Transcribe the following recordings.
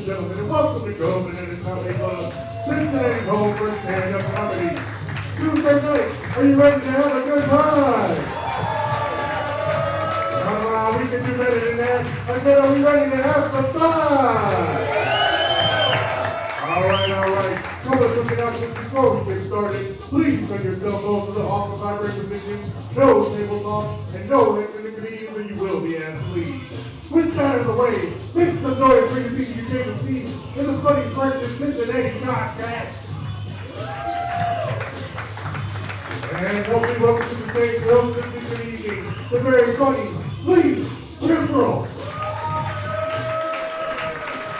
and gentlemen, and welcome to Go Bananas Comedy Club, Cincinnati's home for stand-up comedy. Tuesday night, are you ready to have a good time? We can do better than that. I said, are we ready to have some fun? All right. Couple of quick announcements before we get started. Please turn your cell phones to the office vibrate position. No table talk and no listening to comedians, or you will be asked to leave. With that out of the way, make some noise for the people you came to see in the funniest person in Cincinnati contest. And hopefully welcome to the stage, the host of the evening, the very funny Lee Timbrell.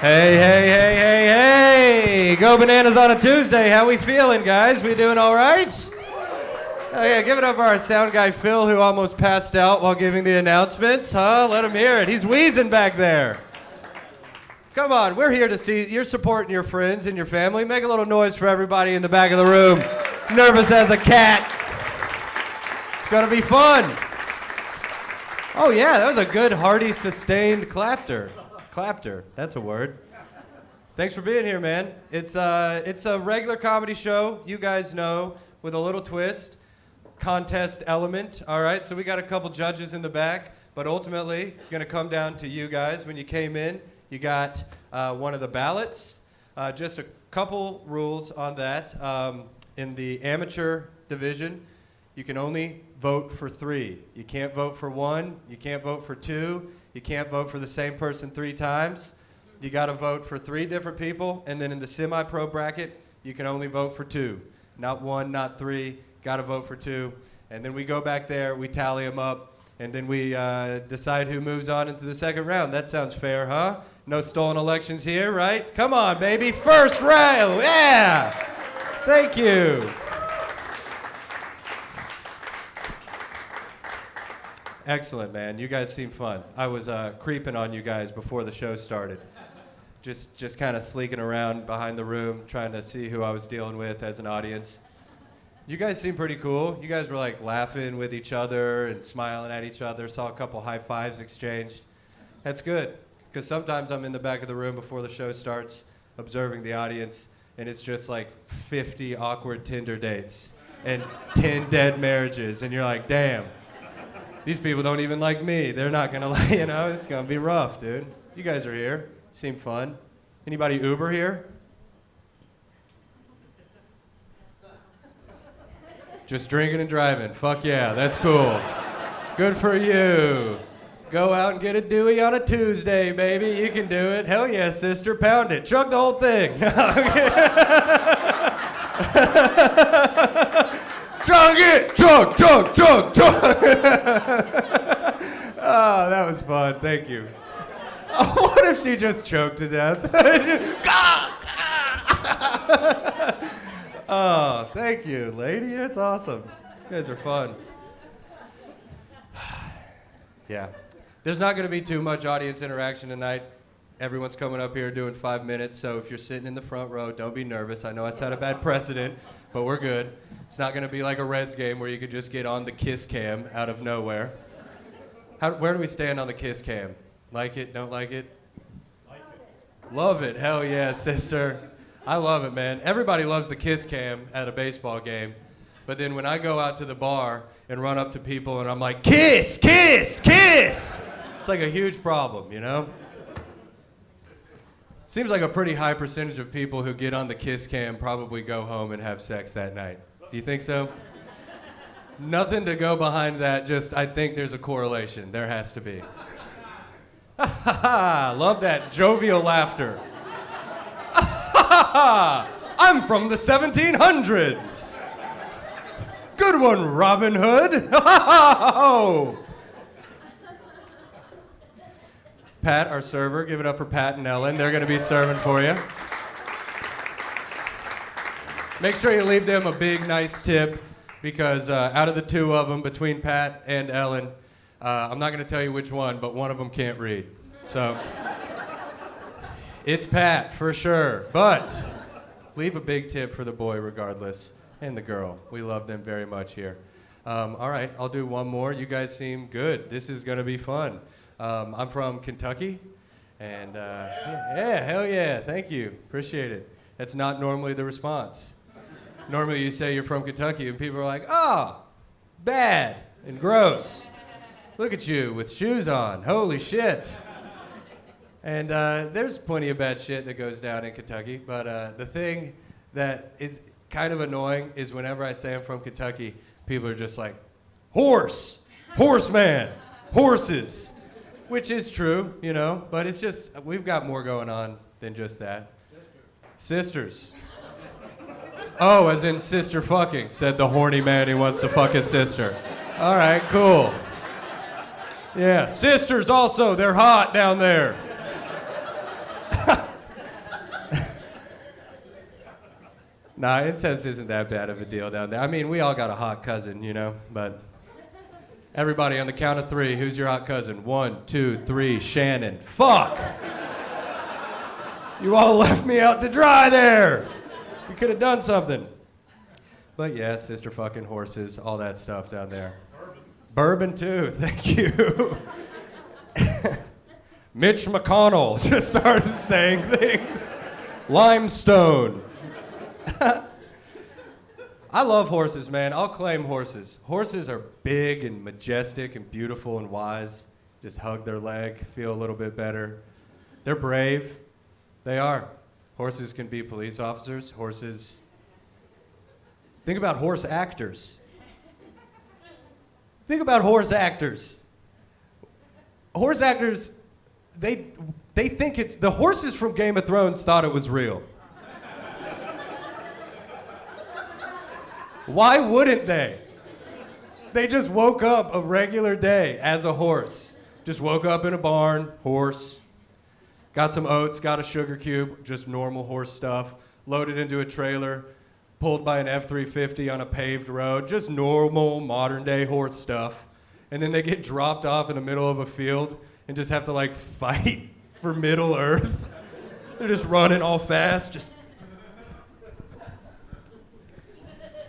Hey. Go Bananas on a Tuesday. How we feeling, guys? We doing all right? Oh, yeah, give it up for our sound guy, Phil, who almost passed out while giving the announcements. Let him hear it. He's wheezing back there. Come on, we're here to see you're supporting your friends and your family. Make a little noise for everybody in the back of the room. Nervous as a cat. It's going to be fun. Oh, yeah, that was a good, hearty, sustained clapter. Clapter, that's a word. Thanks for being here, man. It's a regular comedy show, you guys know, with a little twist. Contest element, all right? So we got a couple judges in the back, but ultimately, it's going to come down to you guys. When you came in, you got one of the ballots. Just a couple rules on that. In the amateur division, you can only vote for 3. You can't vote for 1. You can't vote for 2. You can't vote for the same person 3 times. You got to vote for 3 different people. And then in the semi-pro bracket, you can only vote for 2. Not 1, not 3. Got to vote for 2. And then we go back there, we tally them up, and then we decide who moves on into the second round. That sounds fair, huh? No stolen elections here, right? Come on, baby. First round. Yeah. Thank you. Excellent, man. You guys seem fun. I was creeping on you guys before the show started. Just kind of sleeking around behind the room, trying to see who I was dealing with as an audience. You guys seem pretty cool. You guys were like laughing with each other and smiling at each other. Saw a couple high fives exchanged. That's good, because sometimes I'm in the back of the room before the show starts, observing the audience, and it's just like 50 awkward Tinder dates and 10 dead marriages, and you're like, damn. These people don't even like me. They're not gonna like, it's gonna be rough, dude. You guys are here. Seem fun. Anybody Uber here? Just drinking and driving. Fuck yeah, that's cool. Good for you. Go out and get a Dewey on a Tuesday, baby. You can do it. Hell yeah, sister. Pound it. Chug the whole thing. Chug it! Chug! Oh, that was fun. Thank you. Oh, what if she just choked to death? Oh, thank you, lady. That's awesome. You guys are fun. Yeah. There's not going to be too much audience interaction tonight. Everyone's coming up here doing 5 minutes, so if you're sitting in the front row, don't be nervous. I know I set a bad precedent, but we're good. It's not going to be like a Reds game where you could just get on the kiss cam out of nowhere. Where do we stand on the kiss cam? Like it? Don't like it? Like it. Love it. Hell yeah, sister. I love it, man. Everybody loves the kiss cam at a baseball game, but then when I go out to the bar and run up to people and I'm like, kiss, kiss, kiss, it's like a huge problem, Seems like a pretty high percentage of people who get on the kiss cam probably go home and have sex that night. Do you think so? Nothing to go behind that, just I think there's a correlation. There has to be. Love that jovial laughter. I'm from the 1700s. Good one, Robin Hood. Pat, our server, give it up for Pat and Ellen. They're going to be serving for you. Make sure you leave them a big, nice tip, because out of the 2 of them, between Pat and Ellen, I'm not going to tell you which one, but one of them can't read. So it's Pat for sure, but leave a big tip for the boy regardless, and the girl. We love them very much here. All right, I'll do one more. You guys seem good. This is going to be fun. I'm from Kentucky, And yeah, hell yeah, thank you, appreciate it. That's not normally the response. Normally you say you're from Kentucky and people are like, oh, bad and gross. Look at you with shoes on, holy shit. And there's plenty of bad shit that goes down in Kentucky, but the thing that is kind of annoying is whenever I say I'm from Kentucky, people are just like, horse, horseman, horses. Which is true, you know, but it's just, we've got more going on than just that. Sisters. Oh, as in sister fucking, said the horny man who wants to fuck his sister. All right, cool. Yeah, sisters also, they're hot down there. Nah, incest isn't that bad of a deal down there. I mean, we all got a hot cousin, you know, but everybody on the count of three, who's your hot cousin? 1, 2, 3, Shannon. Fuck! You all left me out to dry there. We could have done something. But yeah, sister fucking horses, all that stuff down there. Bourbon too, thank you. Mitch McConnell just started saying things. Limestone. I love horses, man. I'll claim horses. Horses are big and majestic and beautiful and wise. Just hug their leg, feel a little bit better. They're brave. They are. Horses can be police officers. Horses. Think about horse actors. Think about horse actors. Horse actors, they think it's, the horses from Game of Thrones thought it was real. Why wouldn't they? They just woke up a regular day as a horse. Just woke up in a barn, horse. Got some oats, got a sugar cube, just normal horse stuff. Loaded into a trailer, pulled by an F-350 on a paved road. Just normal, modern day horse stuff. And then they get dropped off in the middle of a field and just have to like fight for Middle Earth. They're just running all fast, just...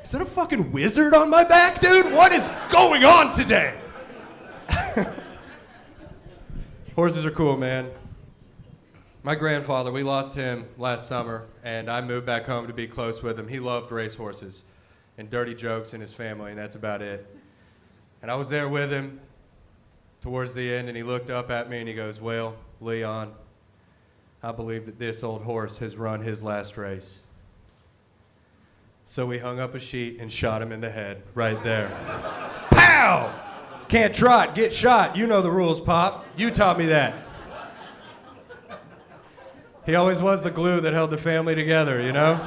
Is that a fucking wizard on my back, dude? What is going on today? Horses are cool, man. My grandfather, we lost him last summer, and I moved back home to be close with him. He loved racehorses and dirty jokes in his family, and that's about it. And I was there with him towards the end, and he looked up at me and he goes, well, Leon, I believe that this old horse has run his last race. So we hung up a sheet and shot him in the head right there. Pow! Can't trot, get shot. You know the rules, Pop. You taught me that. He always was the glue that held the family together, you know?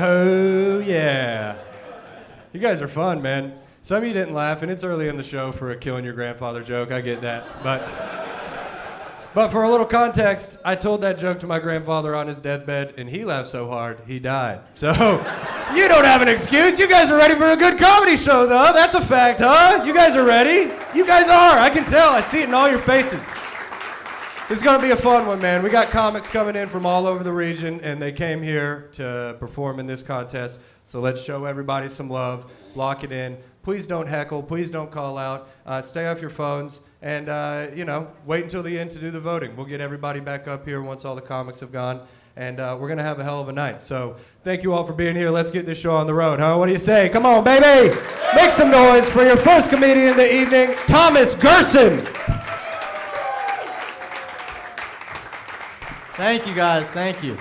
Oh, yeah. You guys are fun, man. Some of you didn't laugh, and it's early in the show for a killing your grandfather joke. I get that. But for a little context, I told that joke to my grandfather on his deathbed, and he laughed so hard, he died. So, you don't have an excuse. You guys are ready for a good comedy show, though. That's a fact, huh? You guys are ready? You guys are. I can tell. I see it in all your faces. This is going to be a fun one, man. We got comics coming in from all over the region, and they came here to perform in this contest. So let's show everybody some love. Lock it in. Please don't heckle. Please don't call out. Stay off your phones. And, wait until the end to do the voting. We'll get everybody back up here once all the comics have gone. And we're going to have a hell of a night. So thank you all for being here. Let's get this show on the road, huh? What do you say? Come on, baby. Make some noise for your first comedian of the evening, Thomas Gerson. Thank you, guys. Thank you.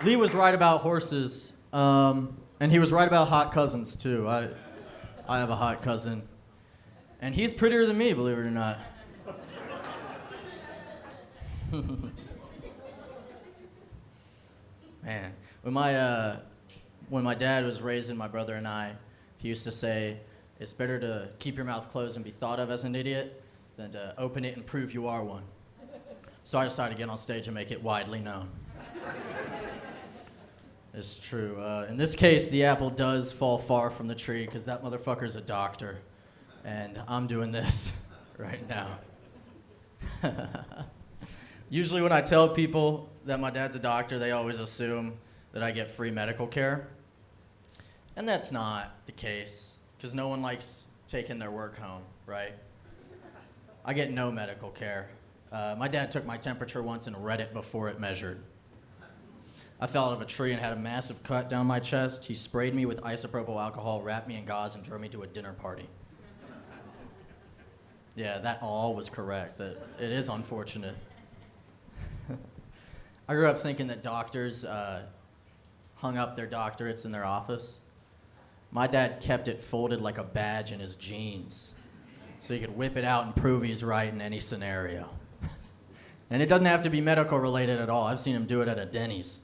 Lee was right about horses, and he was right about hot cousins, too. I have a hot cousin, and he's prettier than me, believe it or not. Man, when my dad was raising my brother and I, he used to say, it's better to keep your mouth closed and be thought of as an idiot than to open it and prove you are one. So I decided to get on stage and make it widely known. It's true. In this case, the apple does fall far from the tree because that motherfucker's a doctor. And I'm doing this right now. Usually when I tell people that my dad's a doctor, they always assume that I get free medical care. And that's not the case, because no one likes taking their work home, right? I get no medical care. My dad took my temperature once and read it before it measured. I fell out of a tree and had a massive cut down my chest. He sprayed me with isopropyl alcohol, wrapped me in gauze, and drove me to a dinner party. Yeah, that all was correct. That it is unfortunate. I grew up thinking that doctors hung up their doctorates in their office. My dad kept it folded like a badge in his jeans, so he could whip it out and prove he's right in any scenario. And it doesn't have to be medical related at all. I've seen him do it at a Denny's.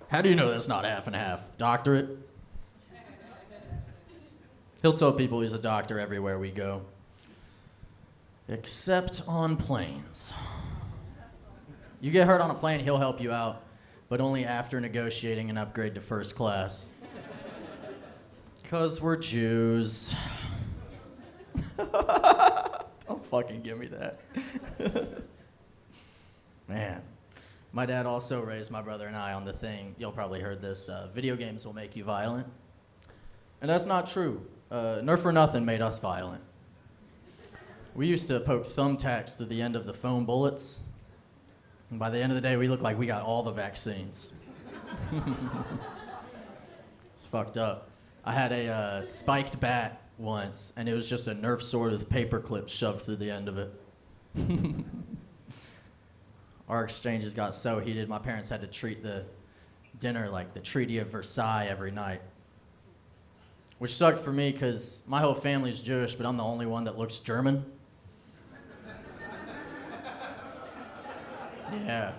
How do you know that's not half and half? Doctorate? He'll tell people he's a doctor everywhere we go. Except on planes. You get hurt on a plane, he'll help you out, but only after negotiating an upgrade to first class. 'Cause we're Jews. Don't fucking give me that. Man. My dad also raised my brother and I on the thing, you'll probably heard this, video games will make you violent. And that's not true. Nerf or Nothing made us violent. We used to poke thumbtacks through the end of the foam bullets, and by the end of the day, we looked like we got all the vaccines. It's fucked up. I had a spiked bat once, and it was just a Nerf sword with paper clips shoved through the end of it. Our exchanges got so heated, my parents had to treat the dinner like the Treaty of Versailles every night. Which sucked for me, because my whole family's Jewish, but I'm the only one that looks German. Yeah.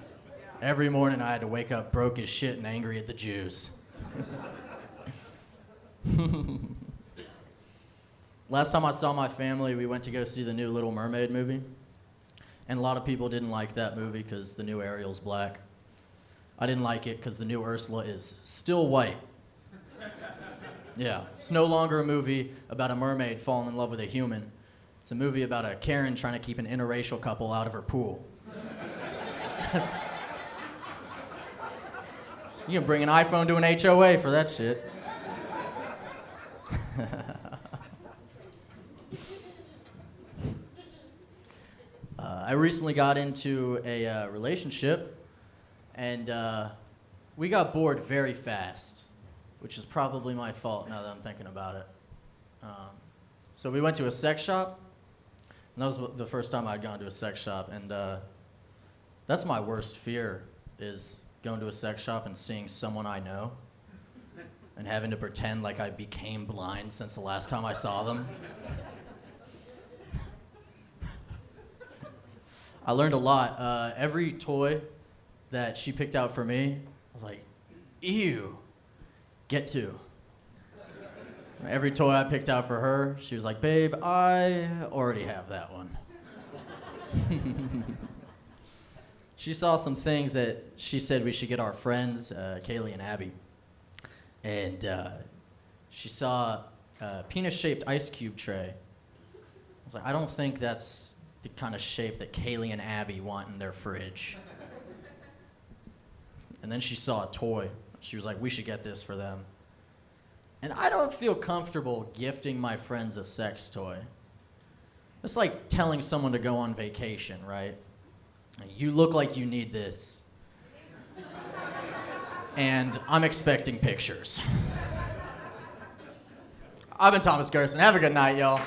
Every morning I had to wake up broke as shit and angry at the Jews. Last time I saw my family, we went to go see the new Little Mermaid movie. And a lot of people didn't like that movie because the new Ariel's black. I didn't like it because the new Ursula is still white. Yeah, it's no longer a movie about a mermaid falling in love with a human. It's a movie about a Karen trying to keep an interracial couple out of her pool. You can bring an iPhone to an HOA for that shit. I recently got into a relationship, and we got bored very fast, which is probably my fault now that I'm thinking about it. So we went to a sex shop, and that was the first time I'd gone to a sex shop, and that's my worst fear, is going to a sex shop and seeing someone I know and having to pretend like I became blind since the last time I saw them. I learned a lot. Every toy that she picked out for me, I was like, ew, get to. Every toy I picked out for her, she was like, babe, I already have that one. She saw some things that she said we should get our friends, Kaylee and Abby. And she saw a penis-shaped ice cube tray. I was like, I don't think that's the kind of shape that Kaylee and Abby want in their fridge. And then she saw a toy. She was like, we should get this for them. And I don't feel comfortable gifting my friends a sex toy. It's like telling someone to go on vacation, right? You look like you need this. And I'm expecting pictures. I've been Thomas Gerson. Have a good night, y'all.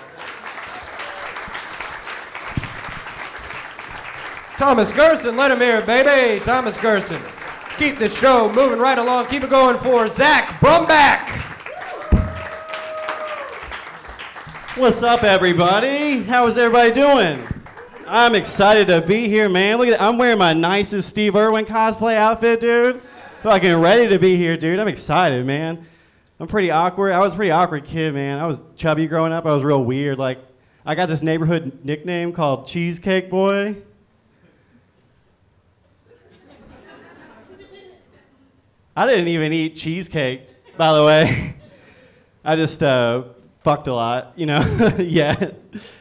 Thomas Gerson, let him hear it, baby. Thomas Gerson. Let's keep this show moving right along. Keep it going for Zach Brumback. What's up, everybody? How is everybody doing? I'm excited to be here, man. Look at that. I'm wearing my nicest Steve Irwin cosplay outfit, dude. Fucking ready to be here, dude. I'm excited, man. I'm pretty awkward. I was a pretty awkward kid, man. I was chubby growing up. I was real weird. Like, I got this neighborhood nickname called Cheesecake Boy. I didn't even eat cheesecake, by the way. I just fucked a lot, you know? Yeah, it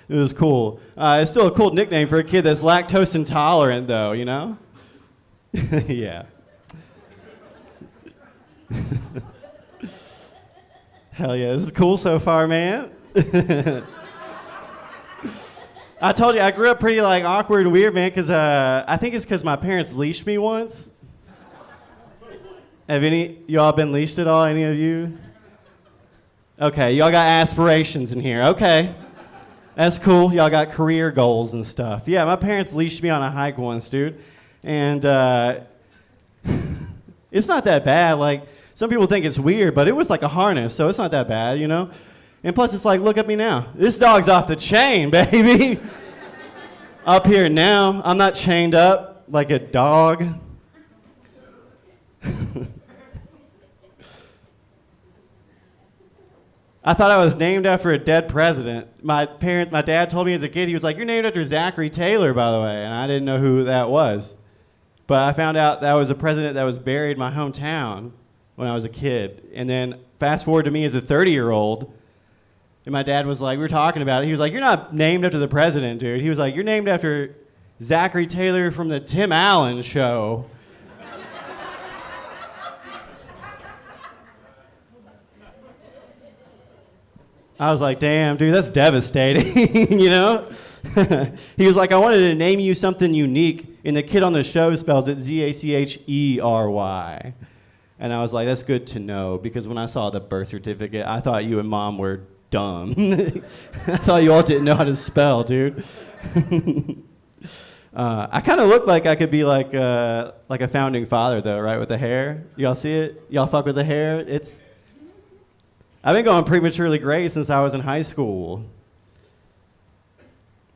was cool. It's still a cool nickname for a kid that's lactose intolerant, though, you know? Yeah. Hell yeah, this is cool so far, man. I told you I grew up pretty like awkward and weird, man. Because I think it's because my parents leashed me once. Have y'all been leashed at all? Any of you? Okay, y'all got aspirations in here. Okay, that's cool. Y'all got career goals and stuff. Yeah, my parents leashed me on a hike once, dude, and it's not that bad. Like some people think it's weird, but it was like a harness, so it's not that bad, you know. And plus, it's like, look at me now. This dog's off the chain, baby. Up here now, I'm not chained up like a dog. I thought I was named after a dead president. My dad told me as a kid, he was like, "You're named after Zachary Taylor, by the way," and I didn't know who that was. But I found out that was a president that was buried in my hometown when I was a kid. And then fast forward to me as a 30-year-old, and my dad was like, we were talking about it. He was like, "You're not named after the president, dude." He was like, "You're named after Zachary Taylor from the Tim Allen Show." I was like, "Damn, dude, that's devastating," you know? He was like, "I wanted to name you something unique, and the kid on the show spells it Zachery." And I was like, "That's good to know," because when I saw the birth certificate, I thought you and Mom were dumb. I thought you all didn't know how to spell, dude. I kind of look like I could be like a founding father, though, right, with the hair. Y'all see it? Y'all fuck with the hair? I've been going prematurely gray since I was in high school.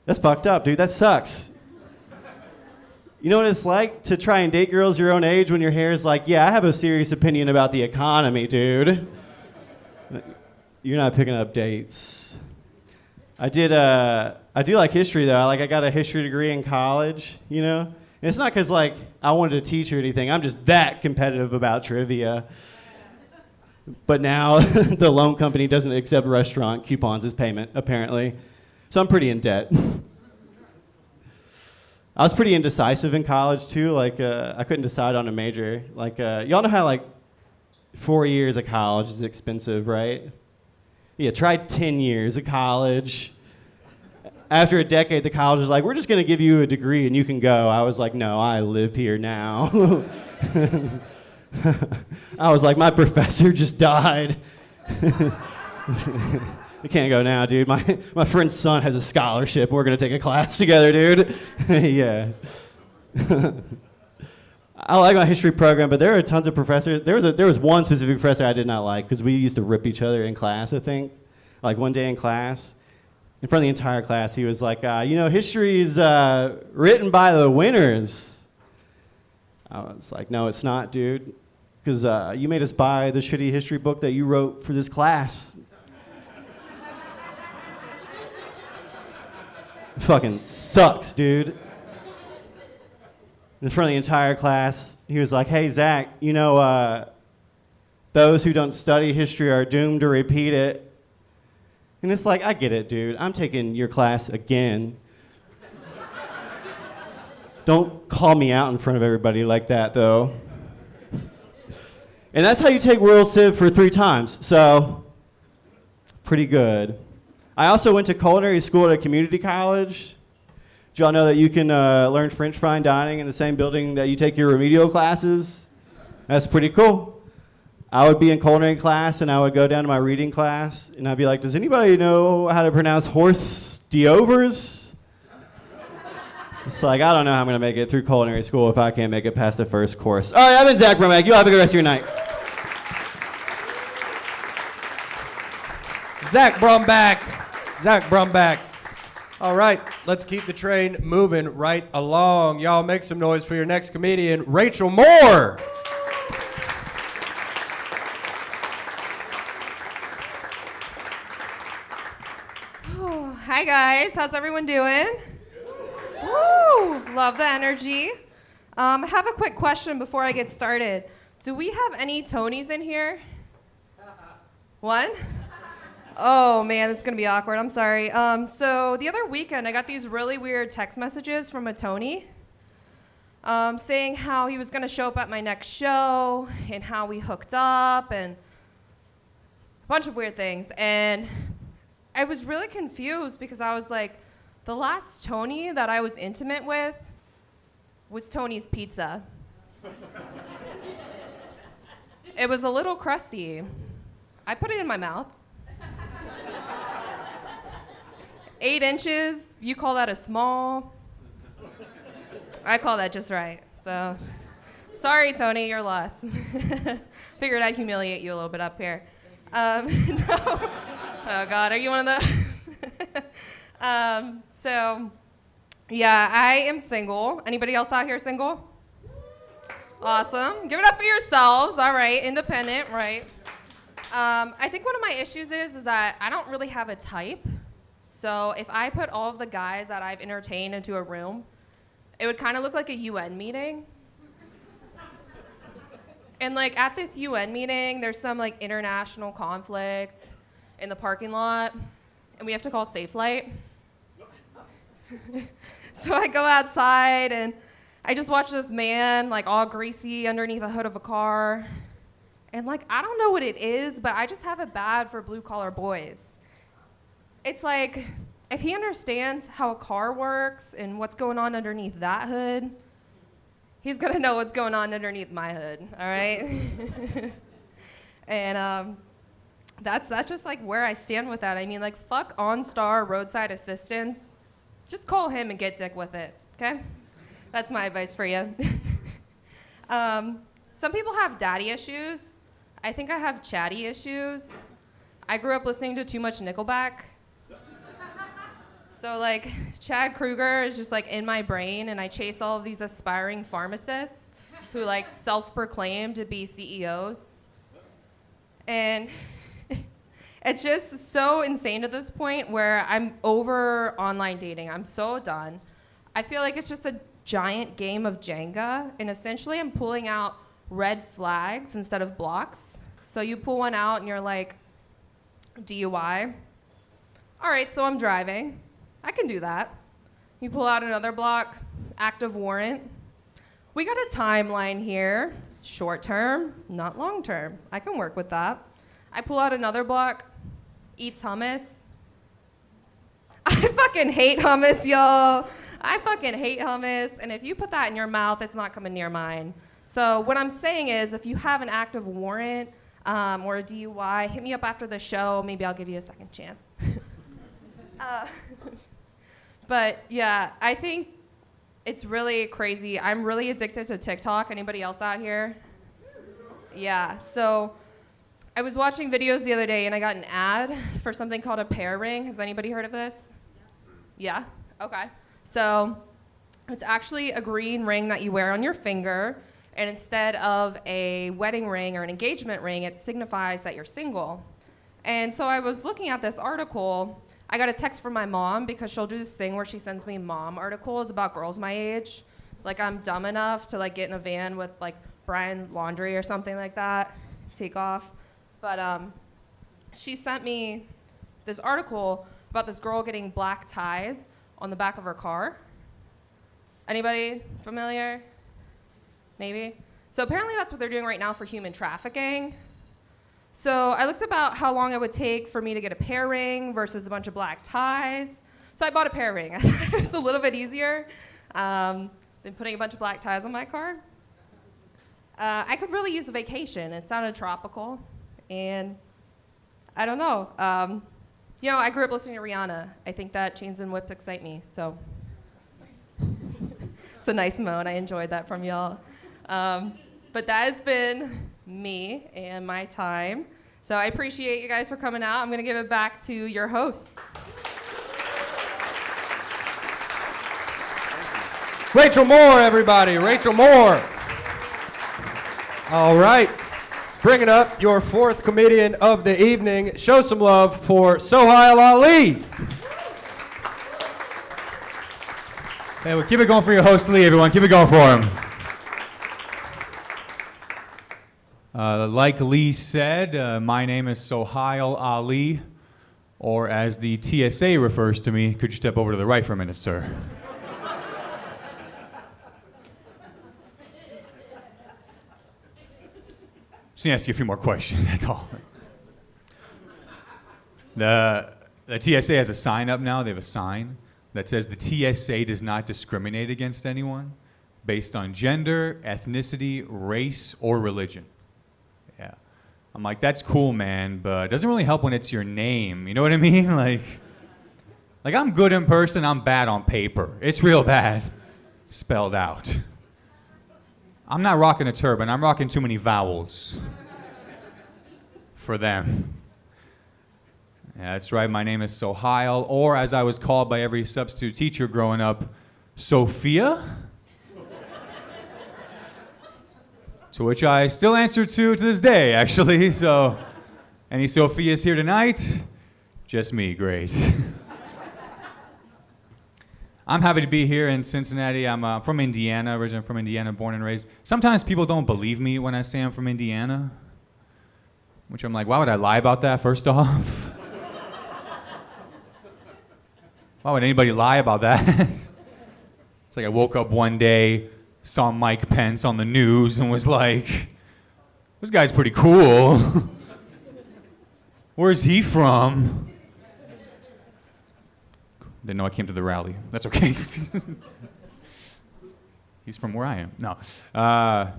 That's fucked up, dude. That sucks. You know what it's like to try and date girls your own age when your hair is like, "Yeah, I have a serious opinion about the economy, dude." You're not picking up dates. I do like history, though. I got a history degree in college, you know? And it's not because, like, I wanted to teach or anything. I'm just that competitive about trivia. But now the loan company doesn't accept restaurant coupons as payment, apparently. So I'm pretty in debt. I was pretty indecisive in college, too. Like, I couldn't decide on a major. Like, y'all know how, like, 4 years of college is expensive, right? Yeah, try 10 years of college. After a decade, the college was like, "We're just going to give you a degree and you can go." I was like, "No, I live here now." I was like, "My professor just died." I can't go now, dude. My friend's son has a scholarship. We're going to take a class together, dude. Yeah. I like my history program, but there are tons of professors. There was one specific professor I did not like because we used to rip each other in class, I think. Like one day in class, in front of the entire class, he was like, "History is written by the winners." I was like, "No, it's not, dude. Because you made us buy the shitty history book that you wrote for this class." Fucking sucks, dude. In front of the entire class, he was like, "Hey, Zach, those who don't study history are doomed to repeat it." And it's like, I get it, dude. I'm taking your class again. Don't call me out in front of everybody like that, though. And that's how you take World Civ for 3 times, so pretty good. I also went to culinary school at a community college. Did y'all know that you can learn French fine dining in the same building that you take your remedial classes? That's pretty cool. I would be in culinary class, and I would go down to my reading class, and I'd be like, "Does anybody know how to pronounce horse d'oeuvres?" It's like, I don't know how I'm going to make it through culinary school if I can't make it past the first course. All right, I've been Zach Brumback. You have a good rest of your night. Zach Brumback. Zach Brumback. All right, let's keep the train moving right along. Y'all make some noise for your next comedian, Rachel Moore. Hi guys, how's everyone doing? Woo, love the energy. I have a quick question before I get started. Do we have any Tonys in here? One? Oh man, this is gonna be awkward, I'm sorry. So the other weekend I got these really weird text messages from a Tony saying how he was gonna show up at my next show and how we hooked up and a bunch of weird things. And I was really confused because I was like, The last Tony that I was intimate with was Tony's Pizza. It was a little crusty. I put it in my mouth. 8 inches, you call that a small? I call that just right. So, sorry, Tony, your loss. Figured I'd humiliate you a little bit up here. No. Oh, God, are you one of those? So, yeah, I am single. Anybody else out here single? Awesome. Give it up for yourselves. All right, independent, right. I think one of my issues is that I don't really have a type. So if I put all of the guys that I've entertained into a room, it would kind of look like a UN meeting. And like at this UN meeting, there's some like international conflict in the parking lot, and we have to call Safelite. So I go outside and I just watch this man like all greasy underneath the hood of a car. And like, I don't know what it is, but I just have it bad for blue collar boys. It's like, if he understands how a car works and what's going on underneath that hood, he's gonna know what's going on underneath my hood, all right? And that's just like where I stand with that. I mean, like, fuck OnStar roadside assistance. Just call him and get dick with it, okay? That's my advice for you. Some people have daddy issues. I think I have chatty issues. I grew up listening to too much Nickelback. So like Chad Kruger is just like in my brain, and I chase all of these aspiring pharmacists who like self-proclaim to be CEOs. And it's just so insane at this point where I'm over online dating. I'm so done. I feel like it's just a giant game of Jenga, and essentially I'm pulling out red flags instead of blocks. So you pull one out and you're like, DUI. All right, so I'm driving. I can do that. You pull out another block, active warrant. We got a timeline here, short term, not long term. I can work with that. I pull out another block, eats hummus. I fucking hate hummus, y'all. I fucking hate hummus, and if you put that in your mouth, it's not coming near mine. So what I'm saying is, if you have an active warrant or a DUI, hit me up after the show. Maybe I'll give you a second chance. But yeah, I think it's really crazy. I'm really addicted to TikTok. Anybody else out here? Yeah, so I was watching videos the other day and I got an ad for something called a pear ring. Has anybody heard of this? Yeah? Okay. So it's actually a green ring that you wear on your finger, and instead of a wedding ring or an engagement ring, it signifies that you're single. And so I was looking at this article. I got a text from my mom because she'll do this thing where she sends me mom articles about girls my age. Like I'm dumb enough to like get in a van with like Brian Laundrie or something like that, take off. But she sent me this article about this girl getting black ties on the back of her car. Anybody familiar? Maybe? So apparently that's what they're doing right now for human trafficking. So I looked about how long it would take for me to get a pear ring versus a bunch of black ties. So I bought a pear ring. It's a little bit easier than putting a bunch of black ties on my car. I could really use a vacation. It sounded tropical. And I don't know. You know, I grew up listening to Rihanna. I think that Chains and Whips excite me. So it's a nice moan. I enjoyed that from y'all. But that has been me and my time. So I appreciate you guys for coming out. I'm going to give it back to your hosts. Rachel Moore, everybody. Rachel Moore. All right. Bringing up your fourth comedian of the evening. Show some love for Sohail Ali. Hey, well, keep it going for your host, Lee, everyone. Keep it going for him. Like Lee said, my name is Sohail Ali, or as the TSA refers to me, could you step over to the right for a minute, sir? Just gonna ask you a few more questions, that's all. The TSA has a sign up now. They have a sign that says the TSA does not discriminate against anyone based on gender, ethnicity, race, or religion. Yeah. I'm like, that's cool, man, but it doesn't really help when it's your name. You know what I mean? Like I'm good in person, I'm bad on paper. It's real bad spelled out. I'm not rocking a turban, I'm rocking too many vowels for them. Yeah, that's right, my name is Sohail, or as I was called by every substitute teacher growing up, Sophia? To which I still answer to this day, actually. So, any Sophias here tonight? Just me, great. I'm happy to be here in Cincinnati. I'm from Indiana, originally from Indiana, born and raised. Sometimes people don't believe me when I say I'm from Indiana, which I'm like, why would I lie about that, first off? Why would anybody lie about that? It's like I woke up one day, saw Mike Pence on the news, and was like, this guy's pretty cool. Where's he from? Didn't know I came to the rally. That's okay. He's from where I am. No. But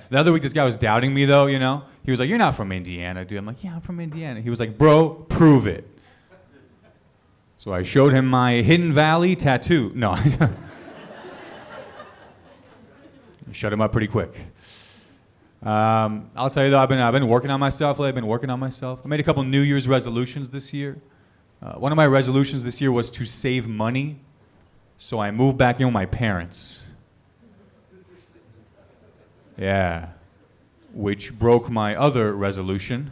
the other week, this guy was doubting me, though, you know? He was like, you're not from Indiana, dude. I'm like, yeah, I'm from Indiana. He was like, bro, prove it. So I showed him my Hidden Valley tattoo. No. Shut him up pretty quick. I'll tell you, though, I've been working on myself lately. I've been working on myself. I made a couple New Year's resolutions this year. One of my resolutions this year was to save money, so I moved back in with my parents. Yeah. Which broke my other resolution,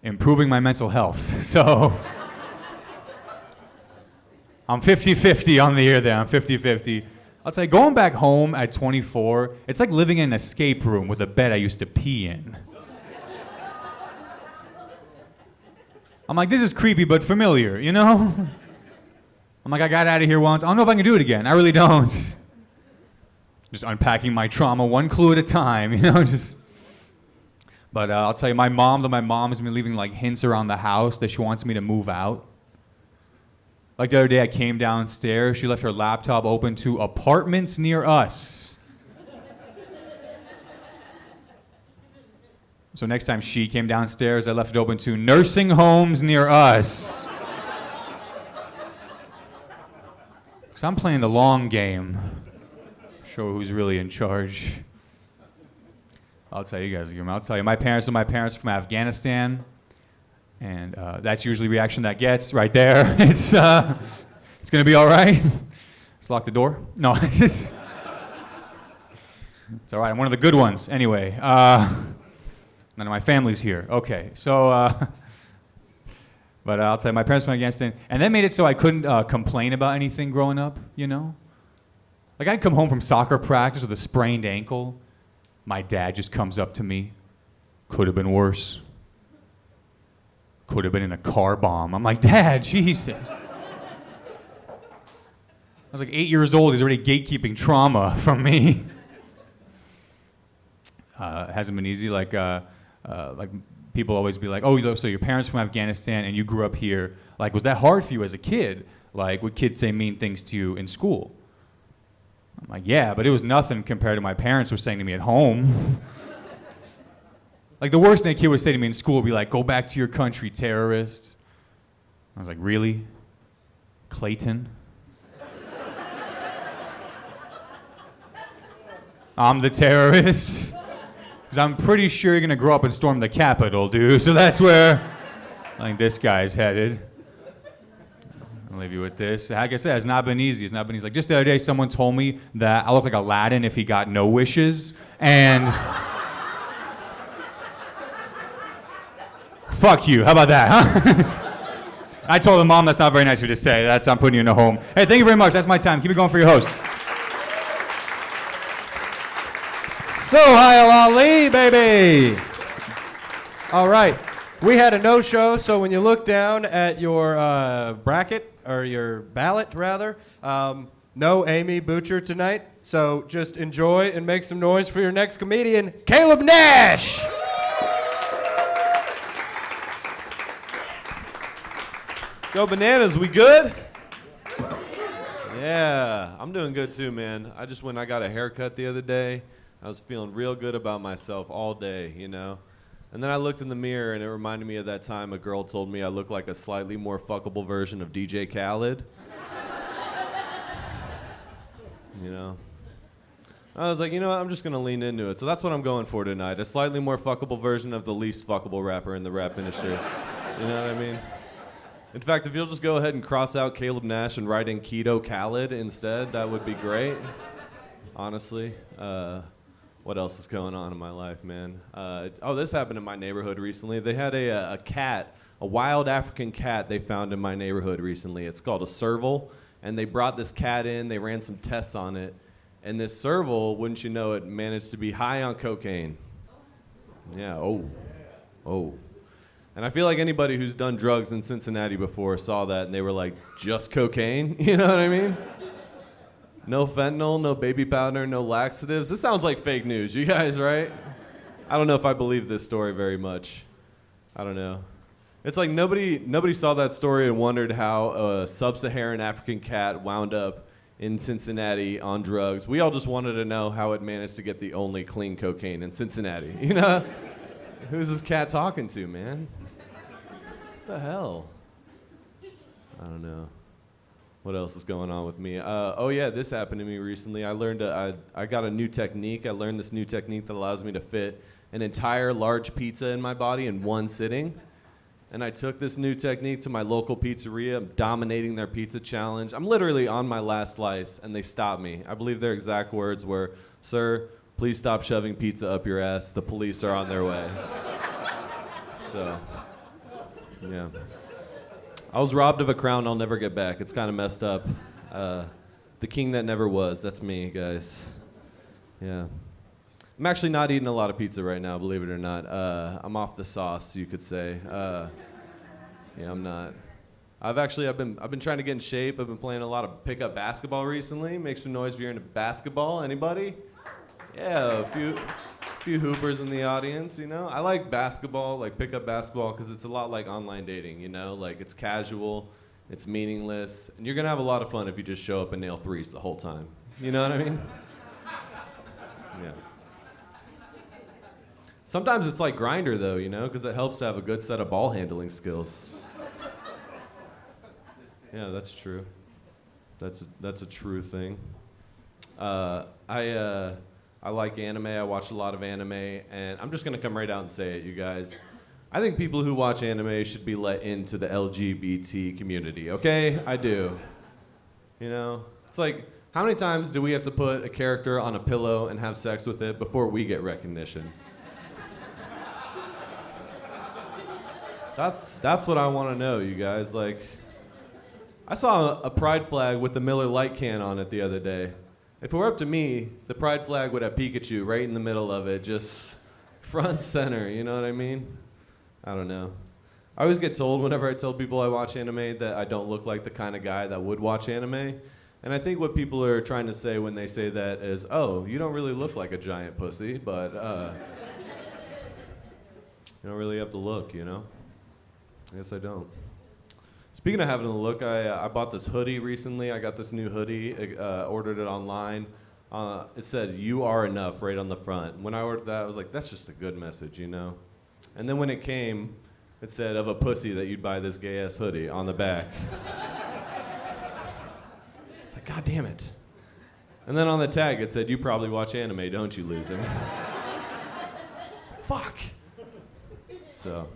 improving my mental health. So I'm 50-50 on the year there. I'm 50-50. I'll tell you, going back home at 24, it's like living in an escape room with a bed I used to pee in. I'm like, this is creepy but familiar, you know? I'm like, I got out of here once. I don't know if I can do it again. I really don't. Just unpacking my trauma one clue at a time, you know? But I'll tell you, my mom's been leaving like hints around the house that she wants me to move out. Like the other day, I came downstairs. She left her laptop open to apartments near us. So next time she came downstairs, I left it open to nursing homes near us. So I'm playing the long game. Show who's really in charge. I'll tell you guys. I'll tell you, my parents are from Afghanistan. And that's usually the reaction that gets right there. It's going to be all right. Let's lock the door. No, it's all right. I'm one of the good ones. Anyway, none of my family's here. Okay, so, but I'll tell you, my parents from Afghanistan, and that made it so I couldn't complain about anything growing up, you know? Like, I'd come home from soccer practice with a sprained ankle. My dad just comes up to me. Could have been worse. Could have been in a car bomb. I'm like, Dad, Jesus. I was like 8 years old. He's already gatekeeping trauma from me. It hasn't been easy. Like people always be like, oh, so your parents from Afghanistan and you grew up here. Like, was that hard for you as a kid? Like, would kids say mean things to you in school? I'm like, yeah, but it was nothing compared to my parents were saying to me at home. Like, the worst thing a kid would say to me in school would be like, go back to your country, terrorist. I was like, really? Clayton? I'm the terrorist? Because I'm pretty sure you're going to grow up and storm the Capitol, dude. So that's where I think this guy's headed. I'll leave you with this. Like I said, it's not been easy. It's not been easy. Like, just the other day, someone told me that I look like Aladdin if he got no wishes. And fuck you. How about that, huh? I told the mom that's not very nice of you to say. I'm putting you in a home. Hey, thank you very much. That's my time. Keep it going for your host. Sohail Ali, baby. All right. We had a no-show, so when you look down at your bracket, or your ballot, rather, no Amy Butcher tonight. So just enjoy and make some noise for your next comedian, Caleb Nash. Go Bananas, we good? Yeah, I'm doing good too, man. I got a haircut the other day. I was feeling real good about myself all day, you know? And then I looked in the mirror and it reminded me of that time a girl told me I looked like a slightly more fuckable version of DJ Khaled. You know? I was like, you know what, I'm just gonna lean into it. So that's what I'm going for tonight, a slightly more fuckable version of the least fuckable rapper in the rap industry. You know what I mean? In fact, if you'll just go ahead and cross out Caleb Nash and write in Keto Khaled instead, that would be great. Honestly. What else is going on in my life, man? This happened in my neighborhood recently. They had a cat, a wild African cat they found in my neighborhood recently. It's called a serval, and they brought this cat in. They ran some tests on it, and this serval, wouldn't you know it, managed to be high on cocaine. Yeah, oh. And I feel like anybody who's done drugs in Cincinnati before saw that, and they were like, just cocaine? You know what I mean? No fentanyl, no baby powder, no laxatives. This sounds like fake news, you guys, right? I don't know if I believe this story very much. I don't know. It's like nobody saw that story and wondered how a sub-Saharan African cat wound up in Cincinnati on drugs. We all just wanted to know how it managed to get the only clean cocaine in Cincinnati. You know? Who's this cat talking to, man? What the hell? I don't know. What else is going on with me? This happened to me recently. I got a new technique. I learned this new technique that allows me to fit an entire large pizza in my body in one sitting. And I took this new technique to my local pizzeria. I'm dominating their pizza challenge. I'm literally on my last slice, and they stopped me. I believe their exact words were, "Sir, please stop shoving pizza up your ass. The police are on their way." So, yeah. I was robbed of a crown I'll never get back. It's kind of messed up. The king that never was. That's me, guys. Yeah. I'm actually not eating a lot of pizza right now, believe it or not. I'm off the sauce, you could say. Yeah, I'm not. I've been trying to get in shape. I've been playing a lot of pickup basketball recently. Make some noise if you're into basketball. Anybody? Yeah, a few hoopers in the audience, you know? I like basketball, like pickup basketball, because it's a lot like online dating, you know? Like, it's casual, it's meaningless, and you're going to have a lot of fun if you just show up and nail threes the whole time. You know what I mean? Yeah. Sometimes it's like Grindr, though, you know, because it helps to have a good set of ball handling skills. Yeah, that's true. That's a true thing. I like anime. I watch a lot of anime, and I'm just gonna come right out and say it, you guys. I think people who watch anime should be let into the LGBT community, okay? I do. You know? It's like, how many times do we have to put a character on a pillow and have sex with it before we get recognition? That's what I want to know, you guys. Like, I saw a pride flag with the Miller Lite can on it the other day. If it were up to me, the pride flag would have Pikachu right in the middle of it, just front center, you know what I mean? I don't know. I always get told whenever I tell people I watch anime that I don't look like the kind of guy that would watch anime. And I think what people are trying to say when they say that is, oh, you don't really look like a giant pussy, but you don't really have the look, you know? I guess I don't. Speaking of having a look, I bought this hoodie recently. I got this new hoodie, ordered it online. It said, "You are enough," right on the front. When I ordered that, I was like, that's just a good message, you know? And then when it came, it said, "Of a pussy that you'd buy this gay-ass hoodie," on the back. It's like, God damn it. And then on the tag, it said, "You probably watch anime, don't you, loser?" It's like, fuck. So,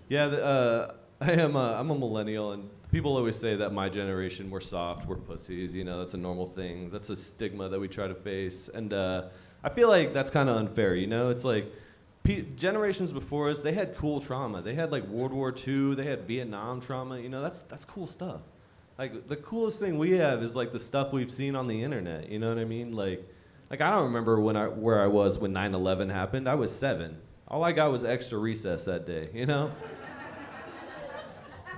yeah, I'm a millennial, and people always say that my generation, we're soft, we're pussies, you know, that's a normal thing. That's a stigma that we try to face. And I feel like that's kind of unfair, you know? It's like generations before us, they had cool trauma. They had like World War II, they had Vietnam trauma, you know, that's cool stuff. Like, the coolest thing we have is like the stuff we've seen on the internet, you know what I mean? Like I don't remember where I was when 9/11 happened. I was 7. All I got was extra recess that day, you know?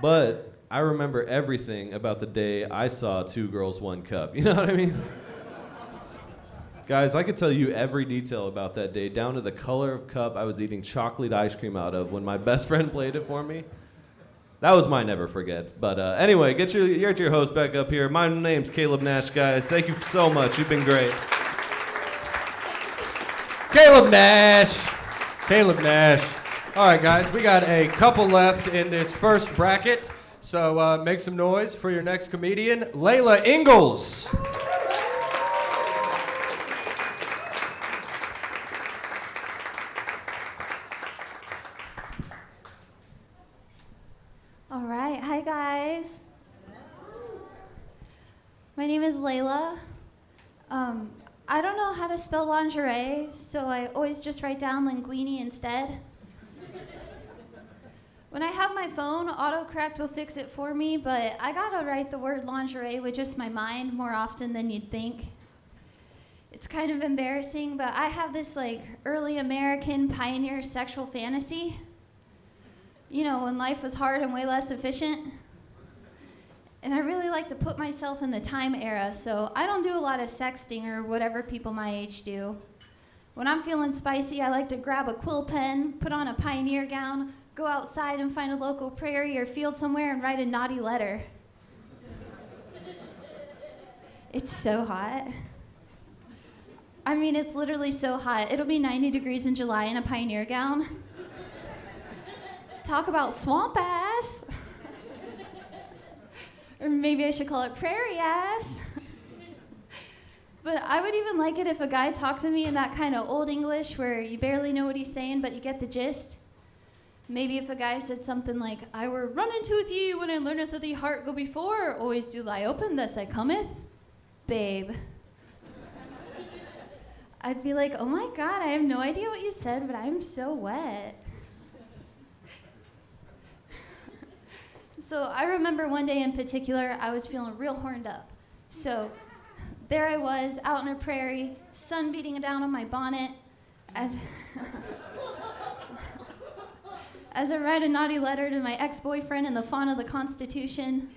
But I remember everything about the day I saw 2 Girls, 1 Cup. You know what I mean? Guys, I could tell you every detail about that day, down to the color of cup I was eating chocolate ice cream out of when my best friend played it for me. That was my never forget. But anyway, get your host back up here. My name's Caleb Nash, guys. Thank you so much. You've been great. Caleb Nash. Caleb Nash. All right, guys, we got a couple left in this first bracket. So make some noise for your next comedian, Layla Ingalls. All right, hi guys. My name is Layla. I don't know how to spell lingerie, so I always just write down linguini instead. When I have my phone, autocorrect will fix it for me, but I gotta write the word lingerie with just my mind more often than you'd think. It's kind of embarrassing, but I have this like early American pioneer sexual fantasy. You know, when life was hard and way less efficient. And I really like to put myself in the time era, so I don't do a lot of sexting or whatever people my age do. When I'm feeling spicy, I like to grab a quill pen, put on a pioneer gown, go outside and find a local prairie or field somewhere and write a naughty letter. It's so hot. I mean, it's literally so hot. It'll be 90 degrees in July in a pioneer gown. Talk about swamp ass. Or maybe I should call it prairie ass. But I would even like it if a guy talked to me in that kind of old English where you barely know what he's saying, but you get the gist. Maybe if a guy said something like, I were running to thee when I learneth that the heart go before, always do lie open, thus I cometh. Babe. I'd be like, oh my God, I have no idea what you said, but I'm so wet. So I remember one day in particular, I was feeling real horned up. So there I was out in a prairie, sun beating down on my bonnet, as I write a naughty letter to my ex-boyfriend in the font of the Constitution.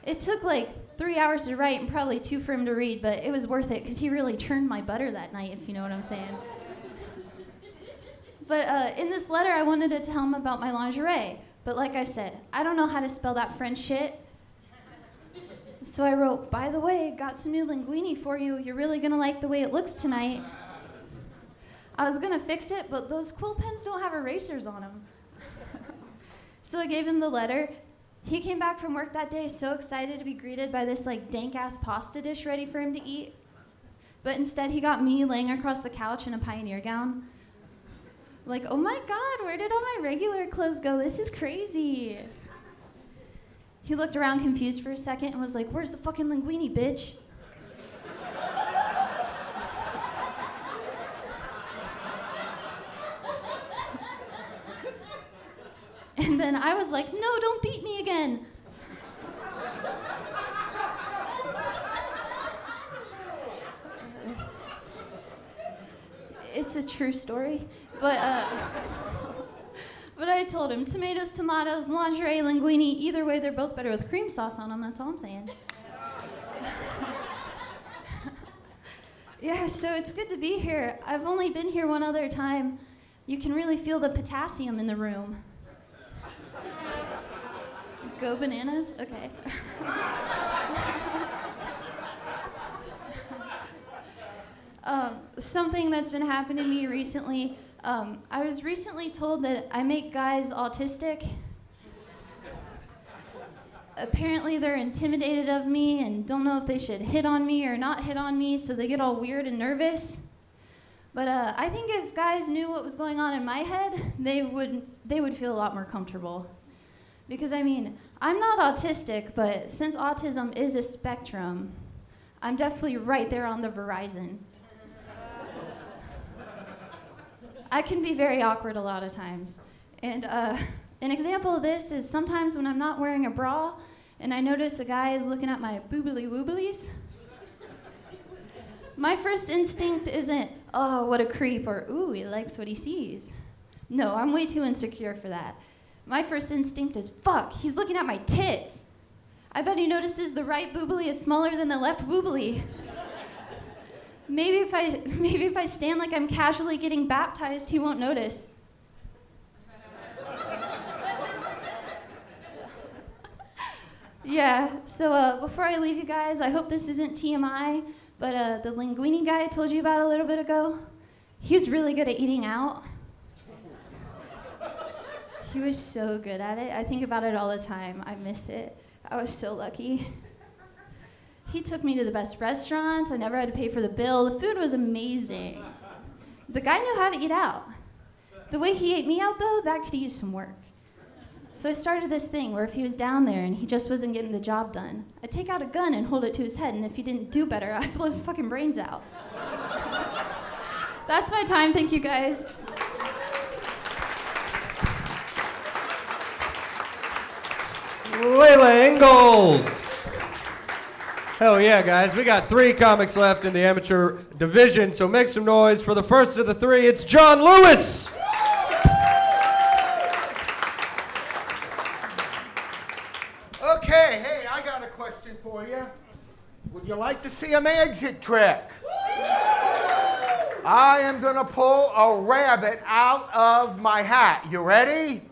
It took like 3 hours to write and probably 2 for him to read, but it was worth it because he really churned my butter that night, if you know what I'm saying. But in this letter, I wanted to tell him about my lingerie. But like I said, I don't know how to spell that French shit. So I wrote, by the way, got some new linguini for you. You're really gonna like the way it looks tonight. I was gonna fix it, but those quill pens don't have erasers on them. So I gave him the letter. He came back from work that day so excited to be greeted by this like dank-ass pasta dish ready for him to eat. But instead, he got me laying across the couch in a pioneer gown. Like, oh my God, where did all my regular clothes go? This is crazy. He looked around confused for a second and was like, where's the fucking linguini, bitch? And then I was like, no, don't beat me again. It's a true story. But I told him, tomatoes, tomatoes, lingerie, linguini, either way, they're both better with cream sauce on them, that's all I'm saying. Yeah, so it's good to be here. I've only been here one other time. You can really feel the potassium in the room. Go bananas? Okay. Something that's been happening to me recently, I was recently told that I make guys autistic. Apparently they're intimidated of me and don't know if they should hit on me or not hit on me, so they get all weird and nervous. But I think if guys knew what was going on in my head, they would feel a lot more comfortable. Because I mean, I'm not autistic, but since autism is a spectrum, I'm definitely right there on the Verizon. I can be very awkward a lot of times. And an example of this is sometimes when I'm not wearing a bra and I notice a guy is looking at my boobily wooblies. My first instinct isn't, oh, what a creep, or ooh, he likes what he sees. No, I'm way too insecure for that. My first instinct is, fuck, he's looking at my tits. I bet he notices the right boobily is smaller than the left boobily. Maybe if I stand like I'm casually getting baptized, he won't notice. Yeah, so before I leave you guys, I hope this isn't TMI, but the linguine guy I told you about a little bit ago, he was really good at eating out. He was so good at it. I think about it all the time. I miss it. I was so lucky. He took me to the best restaurants. I never had to pay for the bill. The food was amazing. The guy knew how to eat out. The way he ate me out, though, that could use some work. So I started this thing where if he was down there and he just wasn't getting the job done, I'd take out a gun and hold it to his head, and if he didn't do better, I'd blow his fucking brains out. That's my time. Thank you, guys. Layla Ingalls. Hell yeah, guys. We got 3 comics left in the amateur division, so make some noise for the first of the 3. It's John Lewis. Okay, hey, I got a question for you. Would you like to see a magic trick? I am going to pull a rabbit out of my hat. You ready?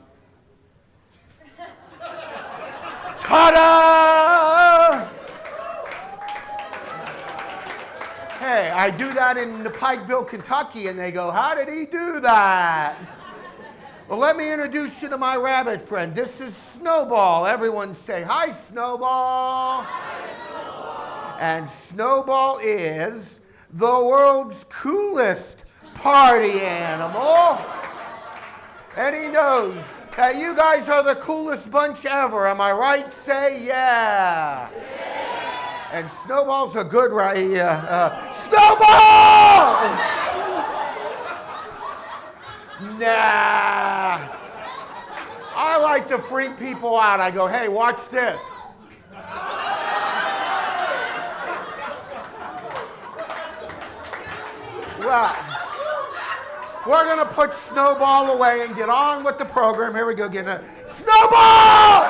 Ta-da! Hey, I do that in Pikeville, Kentucky, and they go, how did he do that? Well, let me introduce you to my rabbit friend. This is Snowball. Everyone say, hi, Snowball. Hi, Snowball. And Snowball is the world's coolest party animal. And he knows that you guys are the coolest bunch ever. Am I right? Say yeah. And Snowball's a good Snowball! Nah. I like to freak people out. I go, hey, watch this. Well, we're going to put Snowball away and get on with the program. Here we go, get a Snowball!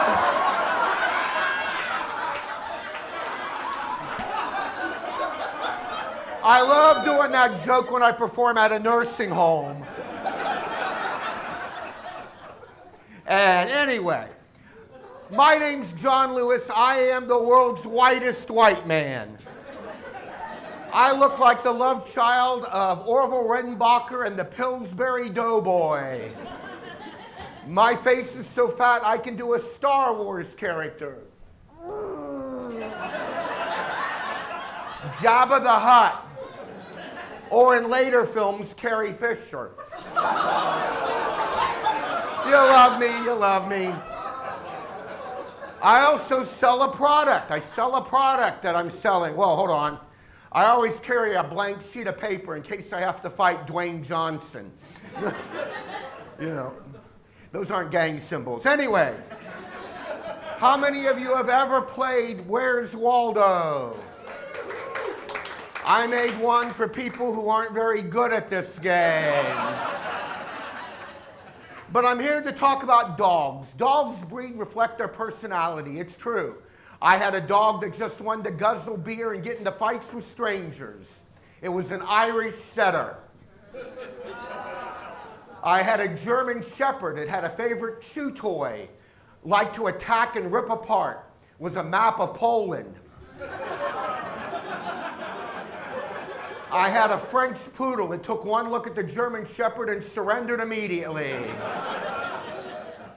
I love doing that joke when I perform at a nursing home. And anyway, my name's John Lewis. I am the world's whitest white man. I look like the love child of Orville Redenbacher and the Pillsbury Doughboy. My face is so fat I can do a Star Wars character. Jabba the Hutt. Or in later films, Carrie Fisher. You love me, you love me. I also sell a product. I sell a product that I'm selling. Well, hold on. I always carry a blank sheet of paper in case I have to fight Dwayne Johnson. You know, those aren't gang symbols. Anyway, how many of you have ever played Where's Waldo? I made one for people who aren't very good at this game. But I'm here to talk about dogs. Dogs breed reflect their personality. It's true. I had a dog that just wanted to guzzle beer and get into fights with strangers. It was an Irish setter. I had a German Shepherd. It had a favorite chew toy, liked to attack and rip apart, was a map of Poland. I had a French Poodle that took one look at the German Shepherd and surrendered immediately.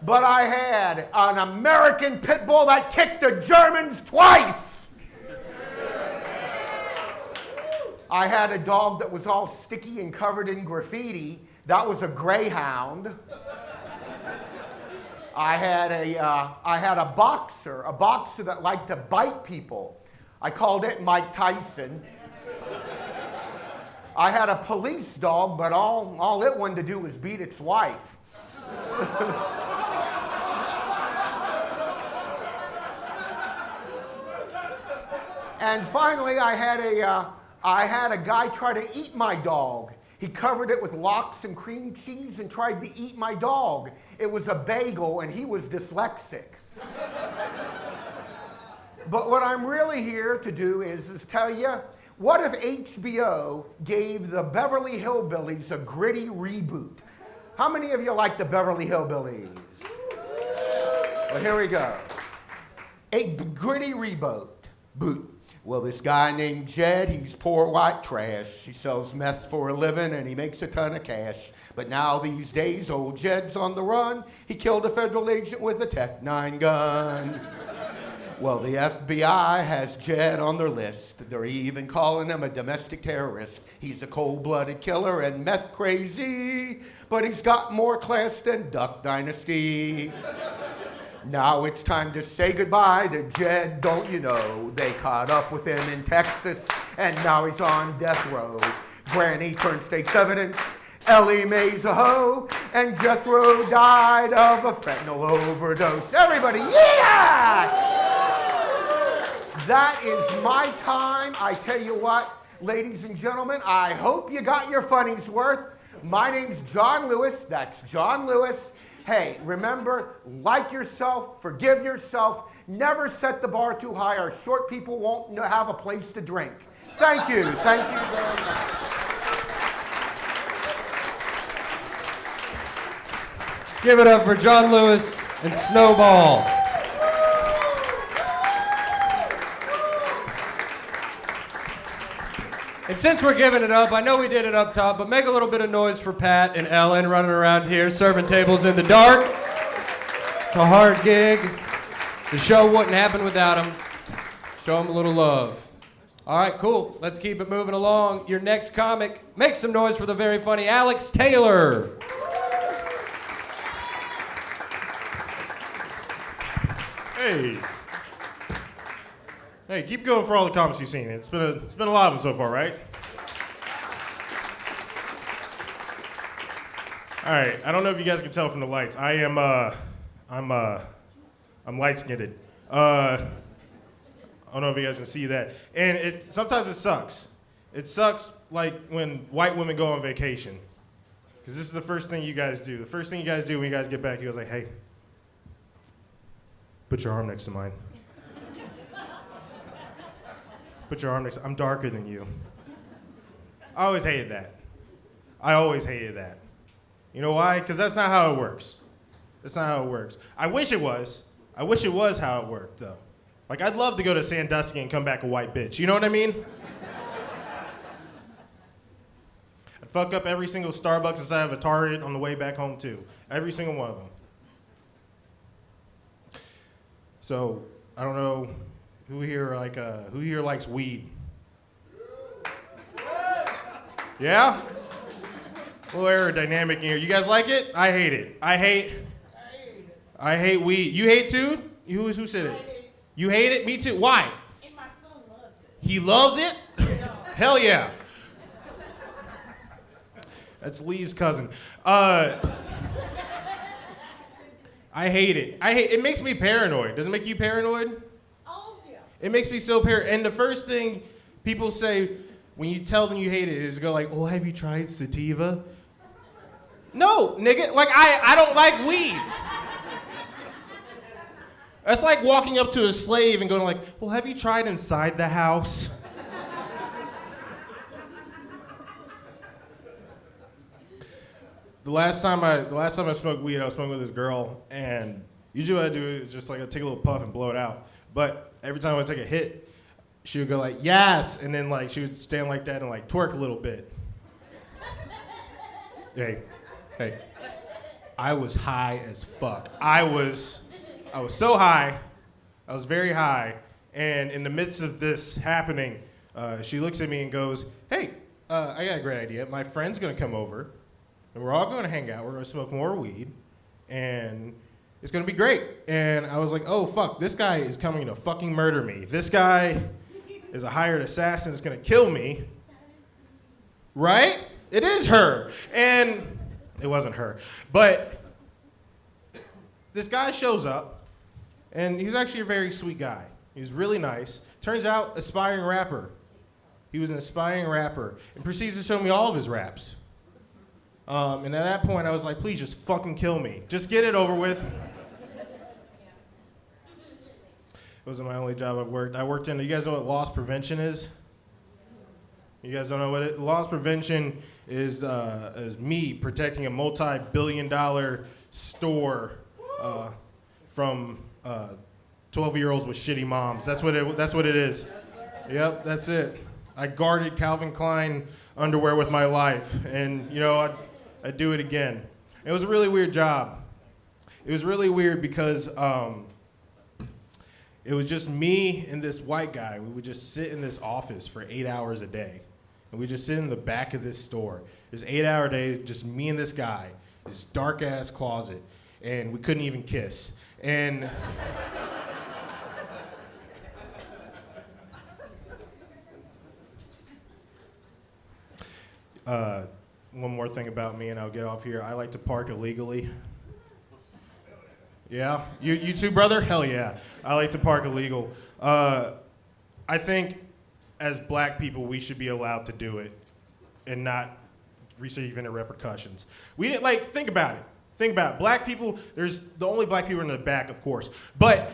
But I had an American Pit Bull that kicked the Germans twice. I had a dog that was all sticky and covered in graffiti. That was a Greyhound. I had a boxer that liked to bite people. I called it Mike Tyson. I had a police dog, but all it wanted to do was beat its wife. And finally, I had a guy try to eat my dog. He covered it with lox and cream cheese and tried to eat my dog. It was a bagel, and he was dyslexic. But what I'm really here to do is tell you, what if HBO gave the Beverly Hillbillies a gritty reboot? How many of you like the Beverly Hillbillies? Well, here we go. a gritty boot. Well, this guy named Jed, he's poor white trash. He sells meth for a living and he makes a ton of cash. But now these days, old Jed's on the run. He killed a federal agent with a Tech-9 gun. Well, the FBI has Jed on their list. They're even calling him a domestic terrorist. He's a cold-blooded killer and meth crazy, but he's got more class than Duck Dynasty. Now it's time to say goodbye to Jed, don't you know? They caught up with him in Texas, and now he's on death row. Granny turned state's evidence, Ellie Mae's a hoe, and Jethro died of a fentanyl overdose. Everybody, yeah! That is my time. I tell you what, ladies and gentlemen, I hope you got your funnies worth. My name's John Lewis. That's John Lewis. Hey, remember, like yourself, forgive yourself, never set the bar too high or short people won't have a place to drink. Thank you. Thank you very much. Give it up for John Lewis and Snowball. And since we're giving it up, I know we did it up top, but make a little bit of noise for Pat and Ellen running around here, serving tables in the dark. It's a hard gig. The show wouldn't happen without them. Show them a little love. All right, cool. Let's keep it moving along. Your next comic, make some noise for the very funny Alex Taylor. Hey. Hey, keep going for all the comics you've seen. It's been a lot of them so far, right? All right. I don't know if you guys can tell from the lights. I'm light-skinned. I don't know if you guys can see that. And sometimes it sucks. It sucks like when white women go on vacation. Because this is the first thing you guys do. The first thing you guys do when you guys get back, you guys like, hey, put your arm next to mine. Put your arm next to, I'm darker than you. I always hated that. You know why? Because that's not how it works. That's not how it works. I wish it was. I wish it was how it worked, though. Like, I'd love to go to Sandusky and come back a white bitch. You know what I mean? I'd fuck up every single Starbucks inside of a Target on the way back home, too. Every single one of them. So, I don't know who here likes weed? Yeah? A little aerodynamic in here. You guys like it? I hate it. I hate weed. You hate too? Who said it? You hate it? Me too. Why? And my son loves it. He loves it? Hell yeah. That's Lee's cousin. I hate it. It makes me paranoid. Does it make you paranoid? Oh, yeah. It makes me so paranoid. And the first thing people say when you tell them you hate it is go like, oh, have you tried sativa? No, nigga. Like, I don't like weed. That's like walking up to a slave and going like, well, have you tried inside the house? The last time I smoked weed, I was smoking with this girl, and usually what I do is just like I take a little puff and blow it out. But every time I take a hit, she would go like, yes, and then like she would stand like that and like twerk a little bit. Hey, I was high as fuck. I was so high, I was very high, and in the midst of this happening, she looks at me and goes, hey, I got a great idea. My friend's gonna come over, and we're all gonna hang out, we're gonna smoke more weed, and it's gonna be great. And I was like, oh fuck, this guy is coming to fucking murder me. This guy is a hired assassin that's gonna kill me. Right? It is her. And it wasn't her. But this guy shows up, and he was actually a very sweet guy. He was really nice. Turns out, aspiring rapper. He was an aspiring rapper and proceeds to show me all of his raps. And at that point, I was like, please just fucking kill me. Just get it over with. It wasn't my only job I've worked. I worked in, you guys know what loss prevention is? You guys don't know what loss prevention is me protecting a multi-billion-dollar store from 12-year-olds with shitty moms. That's what it is. Yep, that's it. I guarded Calvin Klein underwear with my life, and I'd do it again. It was a really weird job. It was really weird because it was just me and this white guy. We would just sit in this office for 8 hours a day, and we just sit in the back of this store. There's 8-hour days, just me and this guy, this dark ass closet, and we couldn't even kiss. And one more thing about me, and I'll get off here. I like to park illegally. Yeah? You too, brother? Hell yeah. I like to park illegal. I think as black people, we should be allowed to do it and not receive any repercussions. We didn't, think about it. Think about it. Black people, there's the only black people in the back, of course. But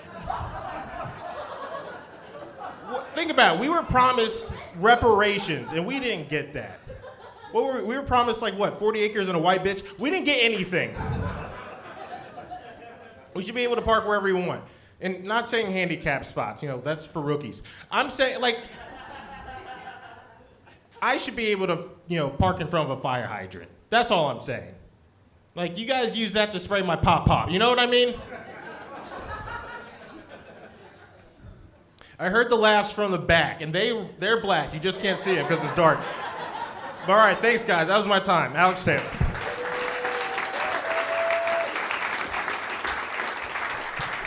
think about it. We were promised reparations, and we didn't get that. We were promised 40 acres and a white bitch? We didn't get anything. We should be able to park wherever we want. And not saying handicap spots, that's for rookies. I'm saying, I should be able to, park in front of a fire hydrant. That's all I'm saying. You guys use that to spray my pop. You know what I mean? I heard the laughs from the back, and they're black. You just can't see it because it's dark. But all right, thanks, guys. That was my time. Alex Taylor.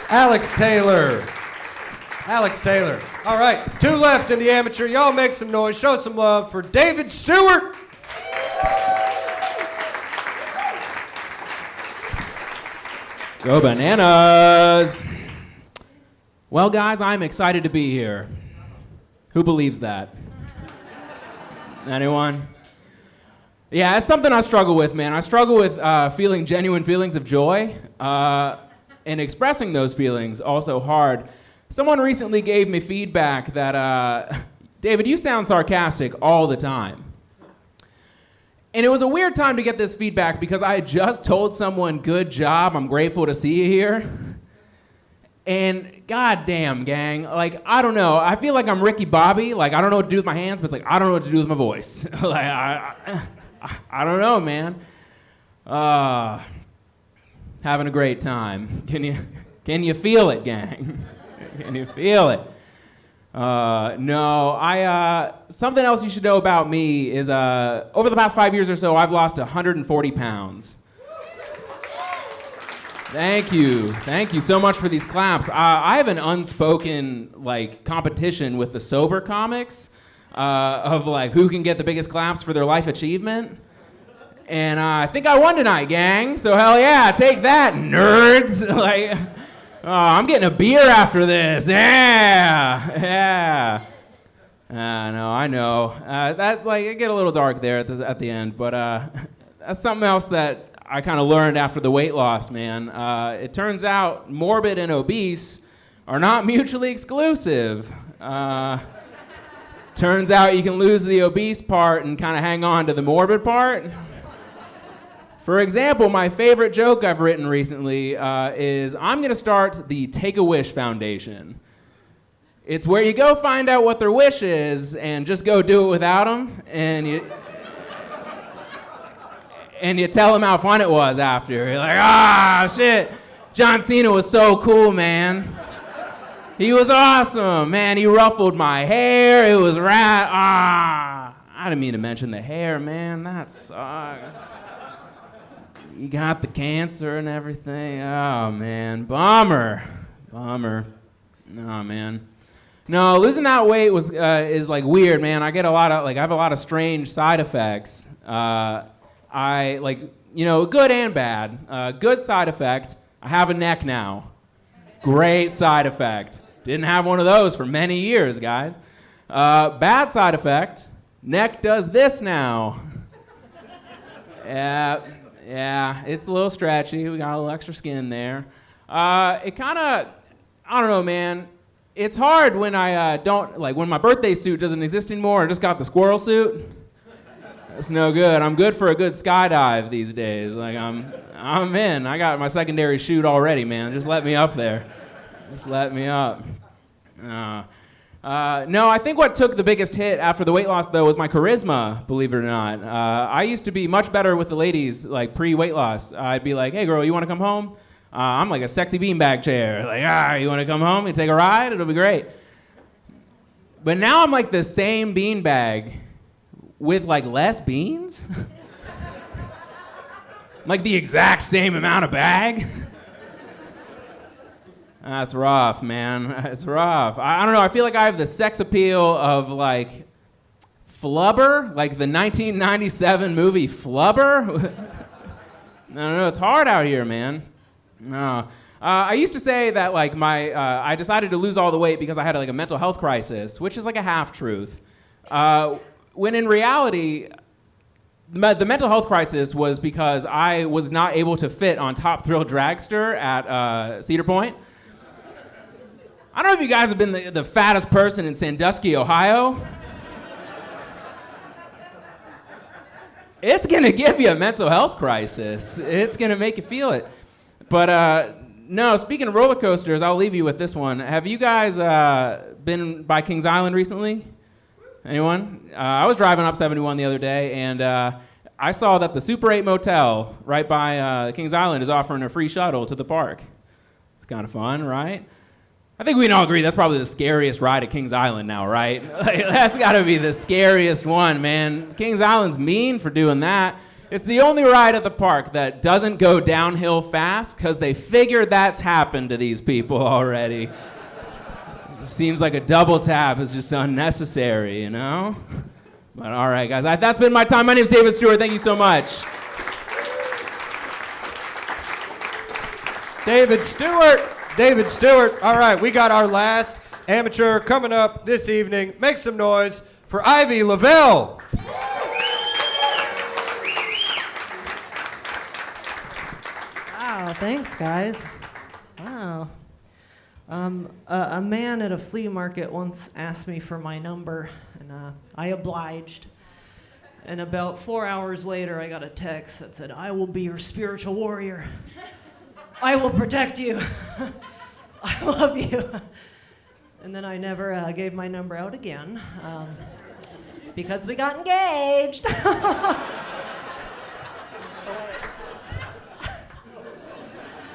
Alex Taylor. Alex Taylor. All right, 2 left in the amateur. Y'all make some noise, show some love for David Stewart. Go Bananas! Well, guys, I'm excited to be here. Who believes that? Anyone? Yeah, it's something I struggle with, man. I struggle with feeling genuine feelings of joy and expressing those feelings also hard. Someone recently gave me feedback that, David, you sound sarcastic all the time. And it was a weird time to get this feedback because I had just told someone, good job, I'm grateful to see you here. And goddamn, gang, I don't know. I feel like I'm Ricky Bobby. I don't know what to do with my hands, but it's I don't know what to do with my voice. I don't know, man. Having a great time. Can you feel it, gang? Can you feel it? No, something else you should know about me is over the past 5 years or so, I've lost 140 pounds. Thank you so much for these claps. I have an unspoken competition with the sober comics of who can get the biggest claps for their life achievement. And I think I won tonight, gang. So hell yeah, take that, nerds. I'm getting a beer after this. Yeah. I know. It get a little dark there at the end, but that's something else that I kind of learned after the weight loss, man. It turns out morbid and obese are not mutually exclusive. Turns out you can lose the obese part and kind of hang on to the morbid part. For example, my favorite joke I've written recently is I'm going to start the Take-A-Wish Foundation. It's where you go find out what their wish is and just go do it without them, and you tell them how fun it was after. You're like, shit, John Cena was so cool, man. He was awesome, man. He ruffled my hair. It was rad. I didn't mean to mention the hair, man. That sucks. You got the cancer and everything. Oh, man. Bummer. Oh, man. No, losing that weight is weird, man. I get a lot of I have a lot of strange side effects. Good and bad. Good side effect, I have a neck now. Great side effect. Didn't have one of those for many years, guys. Bad side effect, neck does this now. Yeah, it's a little stretchy. We got a little extra skin there. It kind of, I don't know, man. It's hard when I when my birthday suit doesn't exist anymore. I just got the squirrel suit. That's no good. I'm good for a good skydive these days. I'm in. I got my secondary chute already, man. Just let me up there. Just let me up. No, I think what took the biggest hit after the weight loss, though, was my charisma, believe it or not. I used to be much better with the ladies, like pre-weight loss. I'd be like, hey, girl, you want to come home? I'm like a sexy beanbag chair. Like, you want to come home and take a ride? It'll be great. But now I'm like the same beanbag with like less beans. Like the exact same amount of bag. That's rough, man. It's rough. I don't know. I feel like I have the sex appeal of like Flubber, like the 1997 movie Flubber. I don't know. It's hard out here, man. No. I used to say that like I decided to lose all the weight because I had like a mental health crisis, which is like a half-truth. When in reality, the mental health crisis was because I was not able to fit on Top Thrill Dragster at Cedar Point. I don't know if you guys have been the fattest person in Sandusky, Ohio. It's gonna give you a mental health crisis. It's gonna make you feel it. But no, speaking of roller coasters, I'll leave you with this one. Have you guys been by Kings Island recently? Anyone? I was driving up 71 the other day, and I saw that the Super 8 Motel right by Kings Island is offering a free shuttle to the park. It's kind of fun, right? I think we can all agree that's probably the scariest ride at Kings Island now, right? Like, that's got to be the scariest one, man. Kings Island's mean for doing that. It's the only ride at the park that doesn't go downhill fast because they figured that's happened to these people already. Seems like a double tap is just unnecessary, you know? But all right, guys, that's been my time. My name's David Stewart. Thank you so much. David Stewart. All right, we got our last amateur coming up this evening. Make some noise for Ivy Lavelle. Wow, thanks, guys. Wow. A man at a flea market once asked me for my number, and I obliged. And about 4 hours later, I got a text that said, "I will be your spiritual warrior. I will protect you. I love you." And then I never gave my number out again because we got engaged.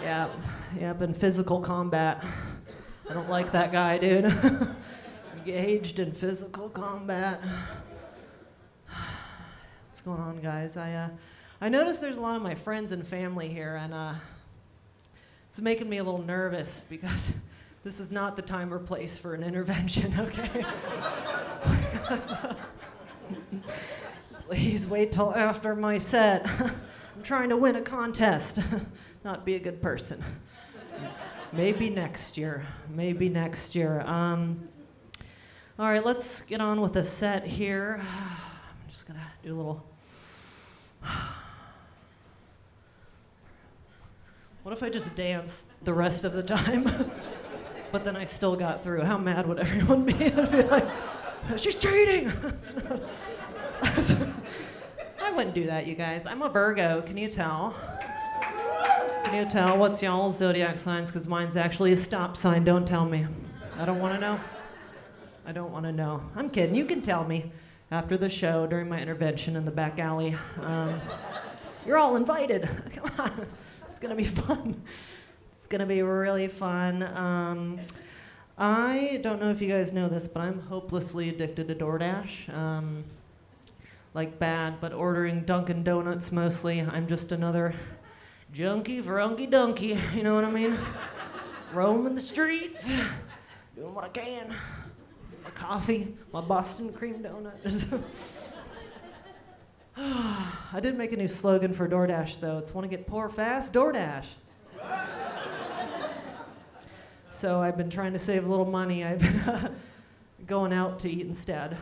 Yeah, been physical combat. I don't like that guy, dude. Engaged in physical combat. What's going on, guys? I noticed there's a lot of my friends and family here, and it's making me a little nervous because this is not the time or place for an intervention, okay? Please wait till after my set. I'm trying to win a contest, not be a good person. Maybe next year. All right, let's get on with the set here. I'm just gonna do a little. What if I just dance the rest of the time? But then I still got through. How mad would everyone be? I'd be like, she's cheating! I wouldn't do that, you guys. I'm a Virgo, can you tell? Can you tell what's y'all's zodiac signs? Because mine's actually a stop sign. Don't tell me. I don't want to know. I don't want to know. I'm kidding. You can tell me after the show during my intervention in the back alley. You're all invited. Come on. It's going to be fun. It's going to be really fun. I don't know if you guys know this, but I'm hopelessly addicted to DoorDash. Like bad, but ordering Dunkin' Donuts mostly. I'm just another junkie for Unky Dunky, you know what I mean? Roaming the streets, doing what I can. My coffee, my Boston cream donut. I did make a new slogan for DoorDash, though. It's want to get poor fast, DoorDash. So I've been trying to save a little money. I've been going out to eat instead.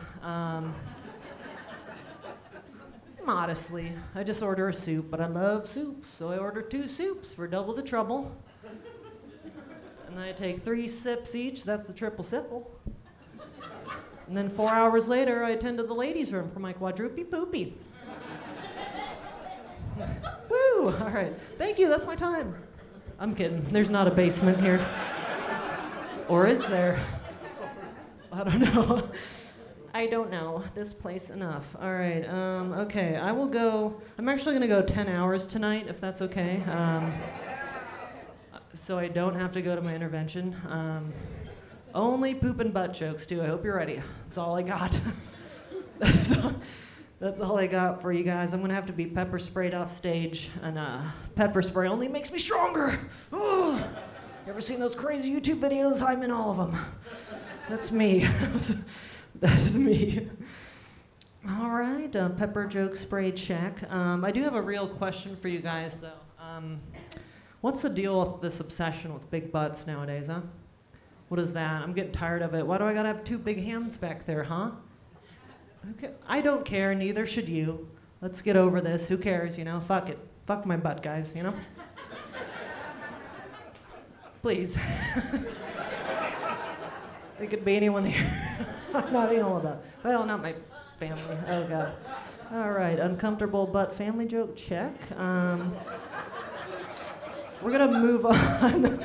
Modestly. I just order a soup, but I love soups, so I order 2 soups for double the trouble. And I take 3 sips each, that's the triple sipple. And then 4 hours later, I attend to the ladies' room for my quadruple poopy. Woo! All right. Thank you, that's my time. I'm kidding. There's not a basement here. Or is there? I don't know. I don't know this place enough. All right. Okay. I will go. I'm actually going to go 10 hours tonight, if that's okay. So I don't have to go to my intervention. Only poop and butt jokes, too. I hope you're ready. That's all I got. That's all I got for you guys. I'm going to have to be pepper sprayed off stage. And pepper spray only makes me stronger. Ugh. You ever seen those crazy YouTube videos? I'm in all of them. That's me. That is me. All right, pepper joke sprayed check. I do have a real question for you guys, though. What's the deal with this obsession with big butts nowadays, huh? What is that? I'm getting tired of it. Why do I gotta have two big hams back there, huh? Okay. I don't care, neither should you. Let's get over this. Who cares, you know? Fuck it. Fuck my butt, guys, you know? Please. It could be anyone here. Not anyone about. Well, not my family. Oh God. All right, uncomfortable butt family joke check. We're gonna move on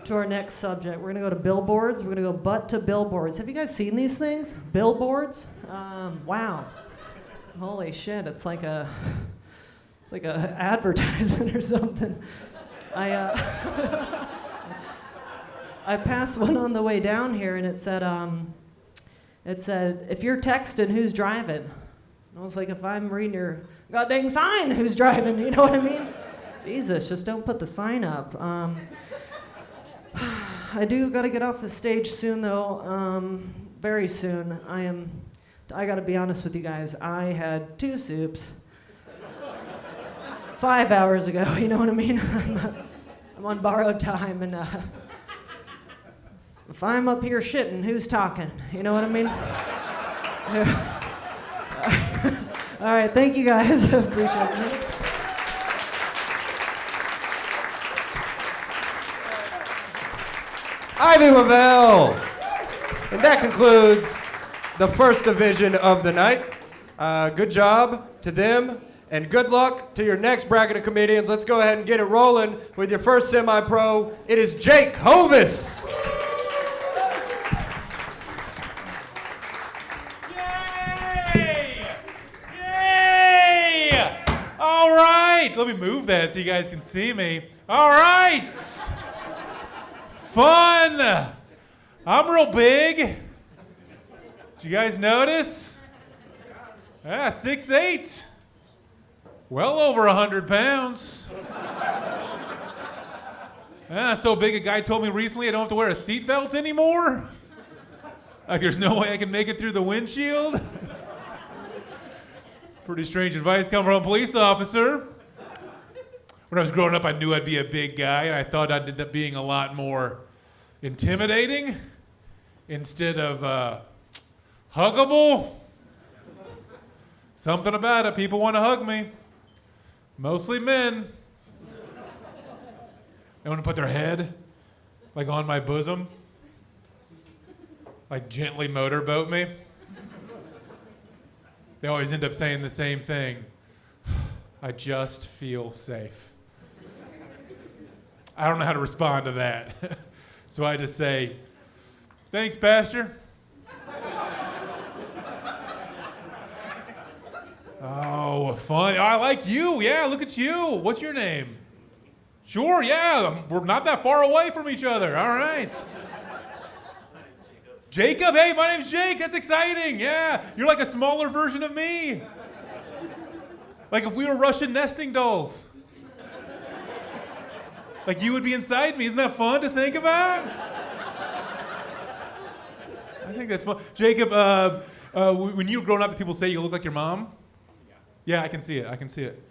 to our next subject. We're gonna go to billboards. We're gonna go butt to billboards. Have you guys seen these things? Billboards? Wow. Holy shit! It's like a advertisement or something. I passed one on the way down here, and it said, if you're texting, who's driving? And I was like, if I'm reading your goddamn sign, who's driving? You know what I mean? Jesus, just don't put the sign up. I do got to get off the stage soon, though. Very soon. I got to be honest with you guys. I had 2 soups 5 hours ago. You know what I mean? I'm on borrowed time, and if I'm up here shitting, who's talking? You know what I mean? All right, thank you guys. Appreciate it. Ivy Lavelle. And that concludes the first division of the night. Good job to them, and good luck to your next bracket of comedians. Let's go ahead and get it rolling with your first semi-pro. It is Jake Hovis. All right, let me move that so you guys can see me. All right, fun. I'm real big. Did you guys notice? Yeah, 6'8". Well over 100 pounds. Yeah, so big a guy told me recently I don't have to wear a seatbelt anymore. Like there's no way I can make it through the windshield. Pretty strange advice coming from a police officer. When I was growing up, I knew I'd be a big guy, and I thought I'd end up being a lot more intimidating instead of huggable. Something about it, people want to hug me. Mostly men. They want to put their head like on my bosom, like gently motorboat me. They always end up saying the same thing. I just feel safe. I don't know how to respond to that. So I just say, thanks, Pastor. Oh, fun. I like you. Yeah, look at you. What's your name? Sure, yeah. We're not that far away from each other. All right. Jacob, hey, my name's Jake. That's exciting. Yeah, you're like a smaller version of me. Like if we were Russian nesting dolls. Like you would be inside me. Isn't that fun to think about? I think that's fun. Jacob, when you were growing up, did people say you look like your mom? Yeah, I can see it. I can see it.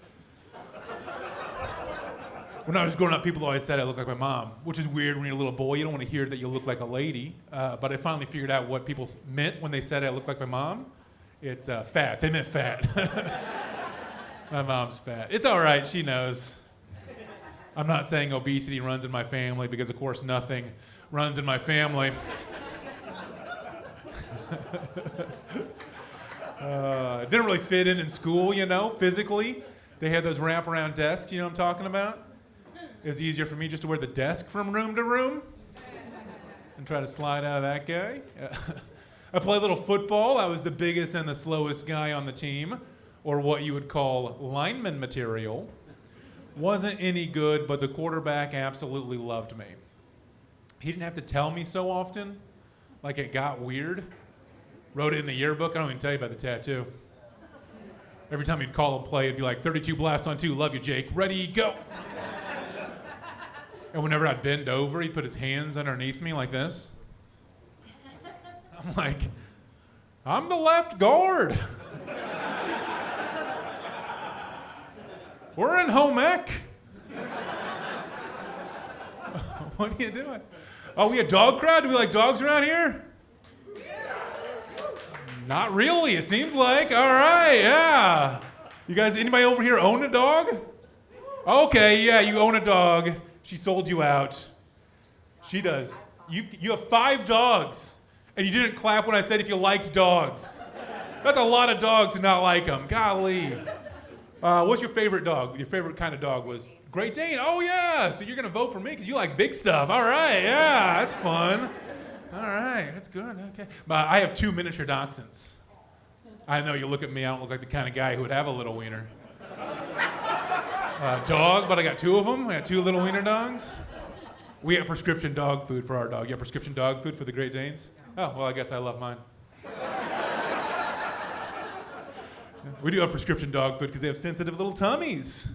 When I was growing up, people always said I look like my mom, which is weird when you're a little boy. You don't want to hear that you look like a lady. But I finally figured out what people meant when they said I look like my mom. It's fat. They meant fat. My mom's fat. It's all right. She knows. I'm not saying obesity runs in my family because, of course, nothing runs in my family. It didn't really fit in school, you know, physically. They had those wraparound desks, you know what I'm talking about? It was easier for me just to wear the desk from room to room and try to slide out of that guy. I play a little football. I was the biggest and the slowest guy on the team, or what you would call lineman material. Wasn't any good, but the quarterback absolutely loved me. He didn't have to tell me so often, like it got weird. Wrote it in the yearbook. I don't even tell you about the tattoo. Every time he'd call a play, it'd be like 32 blast on 2. Love you, Jake. Ready, go. And whenever I'd bend over, he'd put his hands underneath me like this. I'm like, I'm the left guard. We're in home ec. What are you doing? Oh, we a dog crowd? Do we like dogs around here? Not really, it seems like. All right, yeah. You guys, anybody over here own a dog? Okay, yeah, you own a dog. She sold you out. She does. You have 5 dogs, and you didn't clap when I said if you liked dogs. That's a lot of dogs to not like them. Golly. What's your favorite dog? Your favorite kind of dog was Great Dane. Oh, yeah. So you're going to vote for me because you like big stuff. All right, yeah, that's fun. All right, that's good. Okay. I have 2 miniature dachshunds. I know you look at me, I don't look like the kind of guy who would have a little wiener. Dog, but I got 2 of them. I got 2 little wiener dogs. We have prescription dog food for our dog. You have prescription dog food for the Great Danes? Oh, well, I guess I love mine. We do have prescription dog food because they have sensitive little tummies.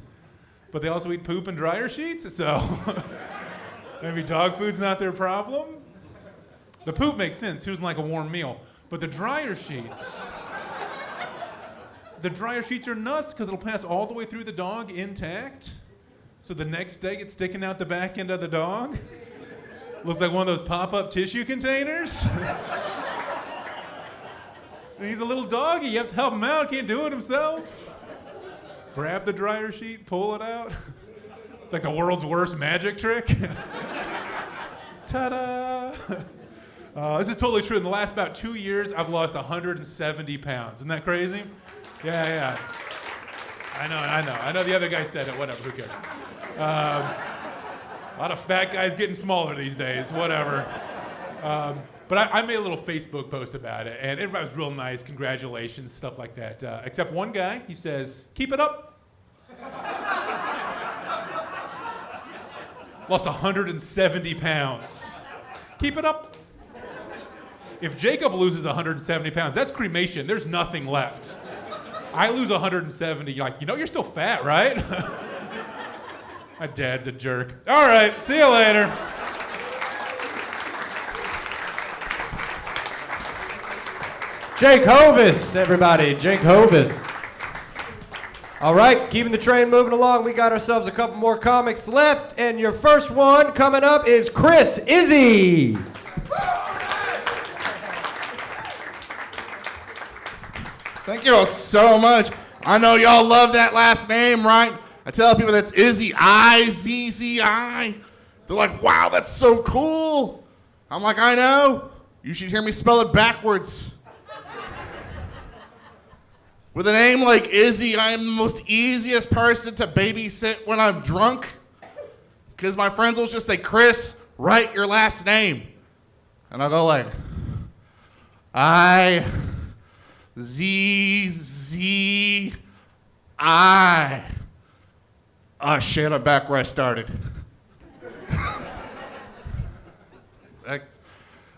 But they also eat poop and dryer sheets, so maybe dog food's not their problem. The poop makes sense. He doesn't like a warm meal. But the dryer sheets are nuts because it'll pass all the way through the dog intact. So the next day it's sticking out the back end of the dog. Looks like one of those pop-up tissue containers. He's a little doggy. You have to help him out. Can't do it himself. Grab the dryer sheet, pull it out. It's like the world's worst magic trick. Ta-da! This is totally true. In the last about 2 years, I've lost 170 pounds. Isn't that crazy? Yeah. I know the other guy said it. Whatever, who cares? A lot of fat guys getting smaller these days. Whatever. But I made a little Facebook post about it, and everybody was real nice. Congratulations, stuff like that. Except one guy, he says, keep it up. Lost 170 pounds. Keep it up. If Jacob loses 170 pounds, that's cremation. There's nothing left. I lose 170. You're like, you're still fat, right? My dad's a jerk. All right, see you later. Jake Hovis, everybody. Jake Hovis. All right, keeping the train moving along. We got ourselves a couple more comics left, and your first one coming up is Chris Izzy. Thank you all so much. I know y'all love that last name, right? I tell people that's Izzy, I-Z-Z-I. They're like, wow, that's so cool. I'm like, I know. You should hear me spell it backwards. With a name like Izzy, I am the most easiest person to babysit when I'm drunk. Because my friends will just say, Chris, write your last name. And I'll go like, I-Z-Z-I. Oh shit, I'm back where I started.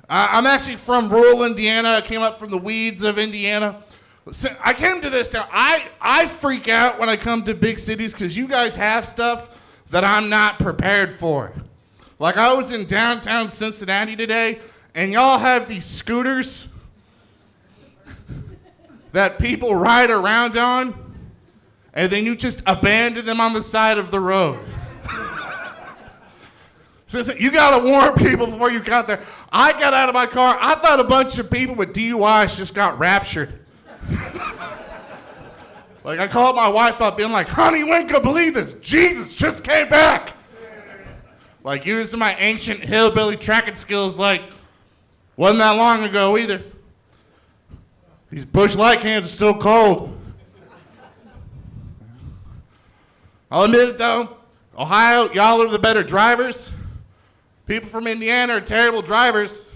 I'm actually from rural Indiana. I came up from the weeds of Indiana. So I came to this town. I freak out when I come to big cities because you guys have stuff that I'm not prepared for. Like I was in downtown Cincinnati today, and y'all have these scooters that people ride around on, and then you just abandon them on the side of the road. So you gotta warn people before you got there. I got out of my car, I thought a bunch of people with DUIs just got raptured. Like I called my wife up being like, honey, you ain't gonna believe this. Jesus just came back. Like using my ancient hillbilly tracking skills like, wasn't that long ago either. These Busch Light cans are still cold. I'll admit it though, Ohio, y'all are the better drivers. People from Indiana are terrible drivers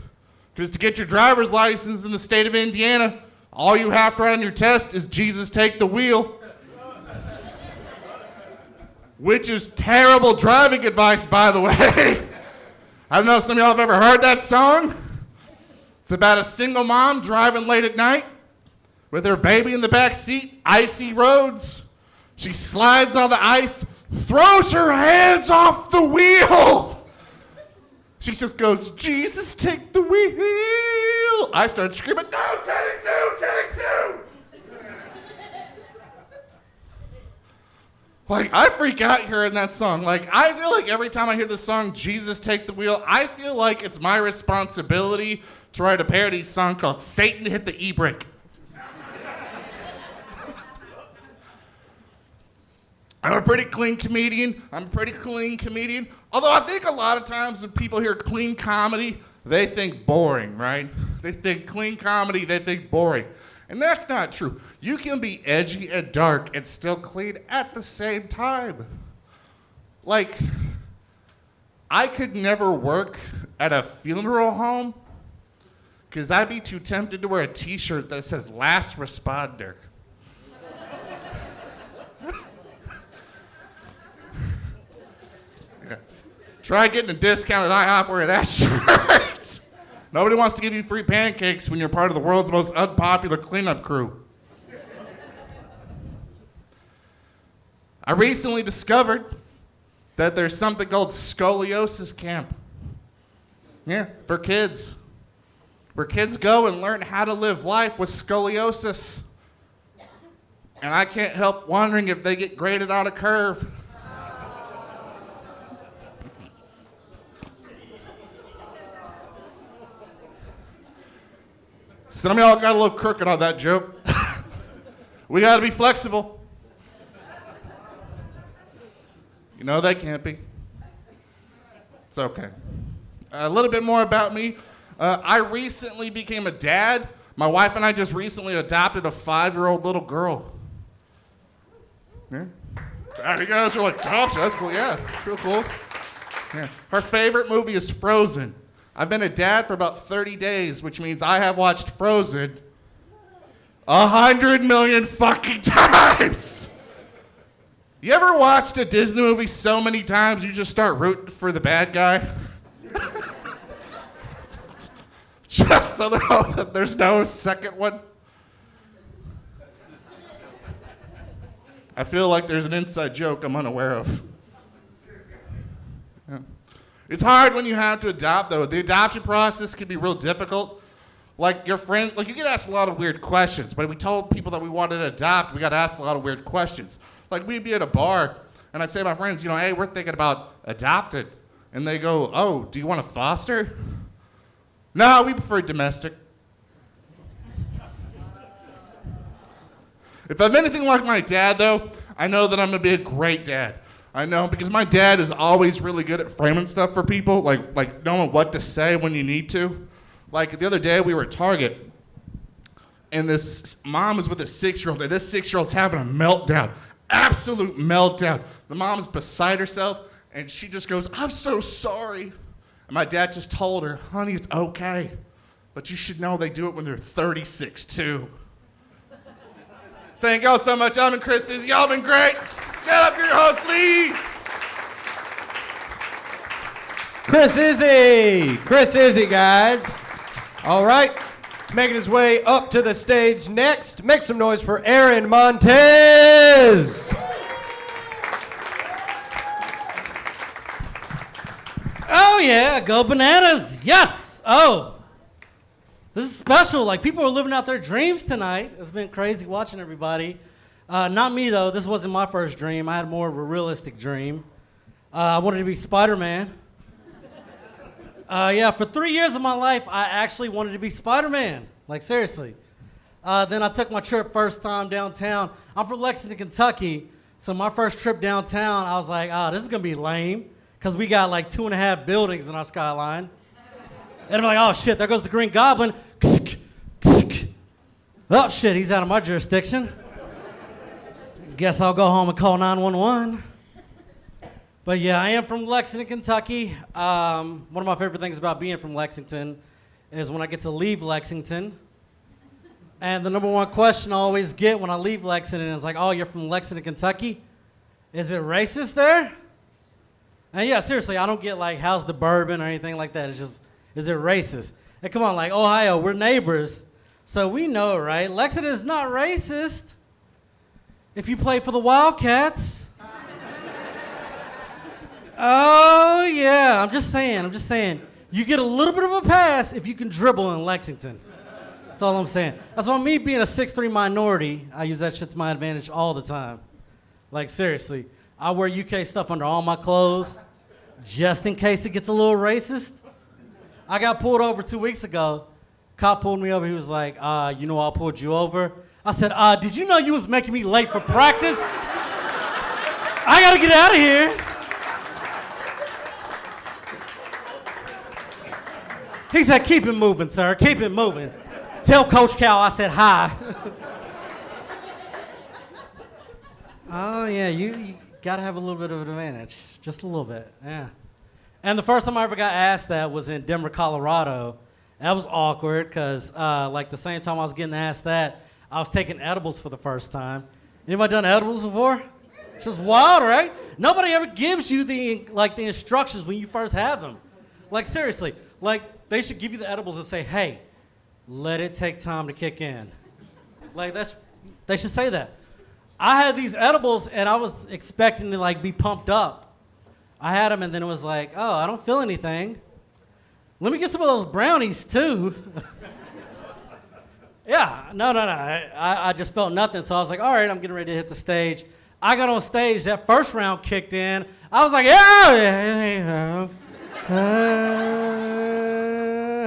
because to get your driver's license in the state of Indiana, all you have to write on your test is Jesus take the wheel. Which is terrible driving advice, by the way. I don't know if some of y'all have ever heard that song. It's about a single mom driving late at night with her baby in the back seat, icy roads. She slides on the ice, throws her hands off the wheel. She just goes, Jesus, take the wheel. I start screaming, no, take two. Like, I freak out hearing that song. Like, I feel like every time I hear this song, Jesus, take the wheel, I feel like it's my responsibility to write a parody song called Satan Hit the E-Brake. I'm a pretty clean comedian. Although I think a lot of times when people hear clean comedy, they think boring, right? They think clean comedy, they think boring. And that's not true. You can be edgy and dark and still clean at the same time. Like, I could never work at a funeral home because I'd be too tempted to wear a t-shirt that says last responder. Try getting a discount at IHOP wearing that shirt. Nobody wants to give you free pancakes when you're part of the world's most unpopular cleanup crew. I recently discovered that there's something called scoliosis camp. Yeah, for kids. Where kids go and learn how to live life with scoliosis. And I can't help wondering if they get graded on a curve. Some of y'all got a little crooked on that joke. We got to be flexible. You know they can't be. It's okay. A little bit more about me. I recently became a dad. My wife and I just recently adopted a 5-year-old little girl. Yeah. You guys are like, gosh, that's cool. Yeah, real cool. Yeah. Her favorite movie is Frozen. I've been a dad for about 30 days, which means I have watched Frozen 100 million fucking times. You ever watched a Disney movie so many times you just start rooting for the bad guy? Just so that there's no second one. I feel like there's an inside joke I'm unaware of. Yeah. It's hard when you have to adopt, though. The adoption process can be real difficult. Like your friend, like you get asked a lot of weird questions, but we told people that we wanted to adopt, we got asked a lot of weird questions. Like we'd be at a bar, and I'd say to my friends, hey, we're thinking about adopting. And they go, oh, do you want to foster? No, we prefer domestic. If I'm anything like my dad, though, I know that I'm going to be a great dad. I know, because my dad is always really good at framing stuff for people, like knowing what to say when you need to. Like the other day, we were at Target, and this mom is with a 6-year-old, and this 6-year-old's having a meltdown, absolute meltdown. The mom is beside herself, and she just goes, I'm so sorry. And my dad just told her, honey, it's okay, but you should know they do it when they're 36, too. Thank y'all so much. I'm Chris Izzy. Y'all been great. Get up your host, Lee. Chris Izzy, guys. All right, making his way up to the stage next. Make some noise for Aaron Montez. Oh yeah, go bananas. Yes. Oh, this is special. Like people are living out their dreams tonight. It's been crazy watching everybody. Not me though. This wasn't my first dream. I had more of a realistic dream. I wanted to be Spider-Man. Yeah, for 3 years of my life, I actually wanted to be Spider-Man. Like seriously. Then I took my trip first time downtown. I'm from Lexington, Kentucky. So my first trip downtown, I was like, this is gonna be lame. Cause we got like 2.5 buildings in our skyline. And I'm like, oh shit, there goes the Green Goblin. Oh shit, he's out of my jurisdiction. Guess I'll go home and call 911. But yeah, I am from Lexington, Kentucky. One of my favorite things about being from Lexington is when I get to leave Lexington. And the number one question I always get when I leave Lexington is like, oh, you're from Lexington, Kentucky? Is it racist there? And yeah, seriously, I don't get like, how's the bourbon or anything like that. It's just, is it racist? And come on, like, Ohio, we're neighbors. So we know, right? Lexington is not racist if you play for the Wildcats. Oh, yeah, I'm just saying. You get a little bit of a pass if you can dribble in Lexington. That's all I'm saying. That's why me being a 6'3" minority, I use that shit to my advantage all the time. Like, seriously. I wear UK stuff under all my clothes, just in case it gets a little racist. I got pulled over 2 weeks ago. Cop pulled me over. He was like, you know why I pulled you over? I said, did you know you was making me late for practice? I gotta get out of here. He said, keep it moving, sir, keep it moving. Tell Coach Cal I said hi. Oh, yeah, you gotta have a little bit of an advantage, just a little bit, yeah. And the first time I ever got asked that was in Denver, Colorado. That was awkward, because like the same time I was getting asked that, I was taking edibles for the first time. Anybody done edibles before? It's just wild, right? Nobody ever gives you the instructions when you first have them. Like, seriously, like, they should give you the edibles and say, hey, let it take time to kick in. Like, they should say that. I had these edibles, and I was expecting to, like, be pumped up. I had them, and then it was like, oh, I don't feel anything. Let me get some of those brownies, too. Yeah, no. I just felt nothing, so I was like, all right, I'm getting ready to hit the stage. I got on stage, that first round kicked in. I was like, yeah.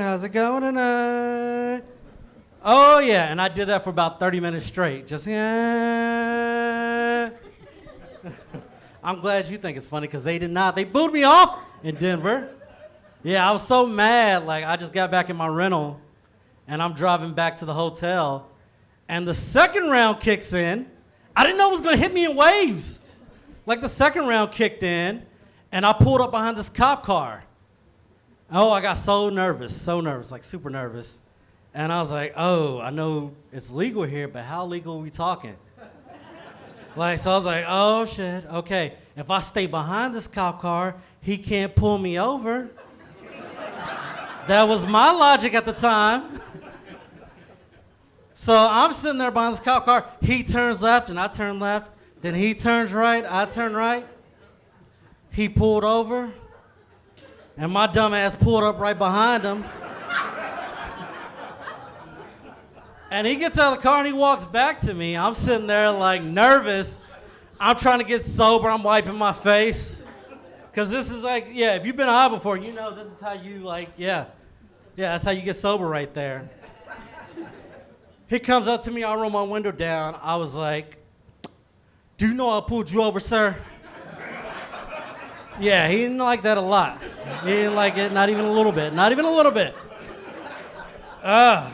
How's it going tonight? Oh, yeah, and I did that for about 30 minutes straight. Just, yeah. I'm glad you think it's funny, because they did not. They booed me off in Denver. Yeah, I was so mad. Like, I just got back in my rental, and I'm driving back to the hotel, and the second round kicks in. I didn't know it was going to hit me in waves. Like, the second round kicked in, and I pulled up behind this cop car. Oh, I got so nervous, like super nervous. And I was like, oh, I know it's legal here, but how legal are we talking? Like, so I was like, oh, shit, okay. If I stay behind this cop car, he can't pull me over. That was my logic at the time. So I'm sitting there behind this cop car. He turns left, and I turn left. Then he turns right, I turn right. He pulled over, and my dumb ass pulled up right behind him. And he gets out of the car and he walks back to me. I'm sitting there like nervous. I'm trying to get sober. I'm wiping my face. Because this is like, yeah, if you've been high before, you know this is how you like, yeah. Yeah, that's how you get sober right there. He comes up to me. I roll my window down. I was like, do you know I pulled you over, sir? Yeah, he didn't like that a lot. He didn't like it, not even a little bit. Not even a little bit. Man.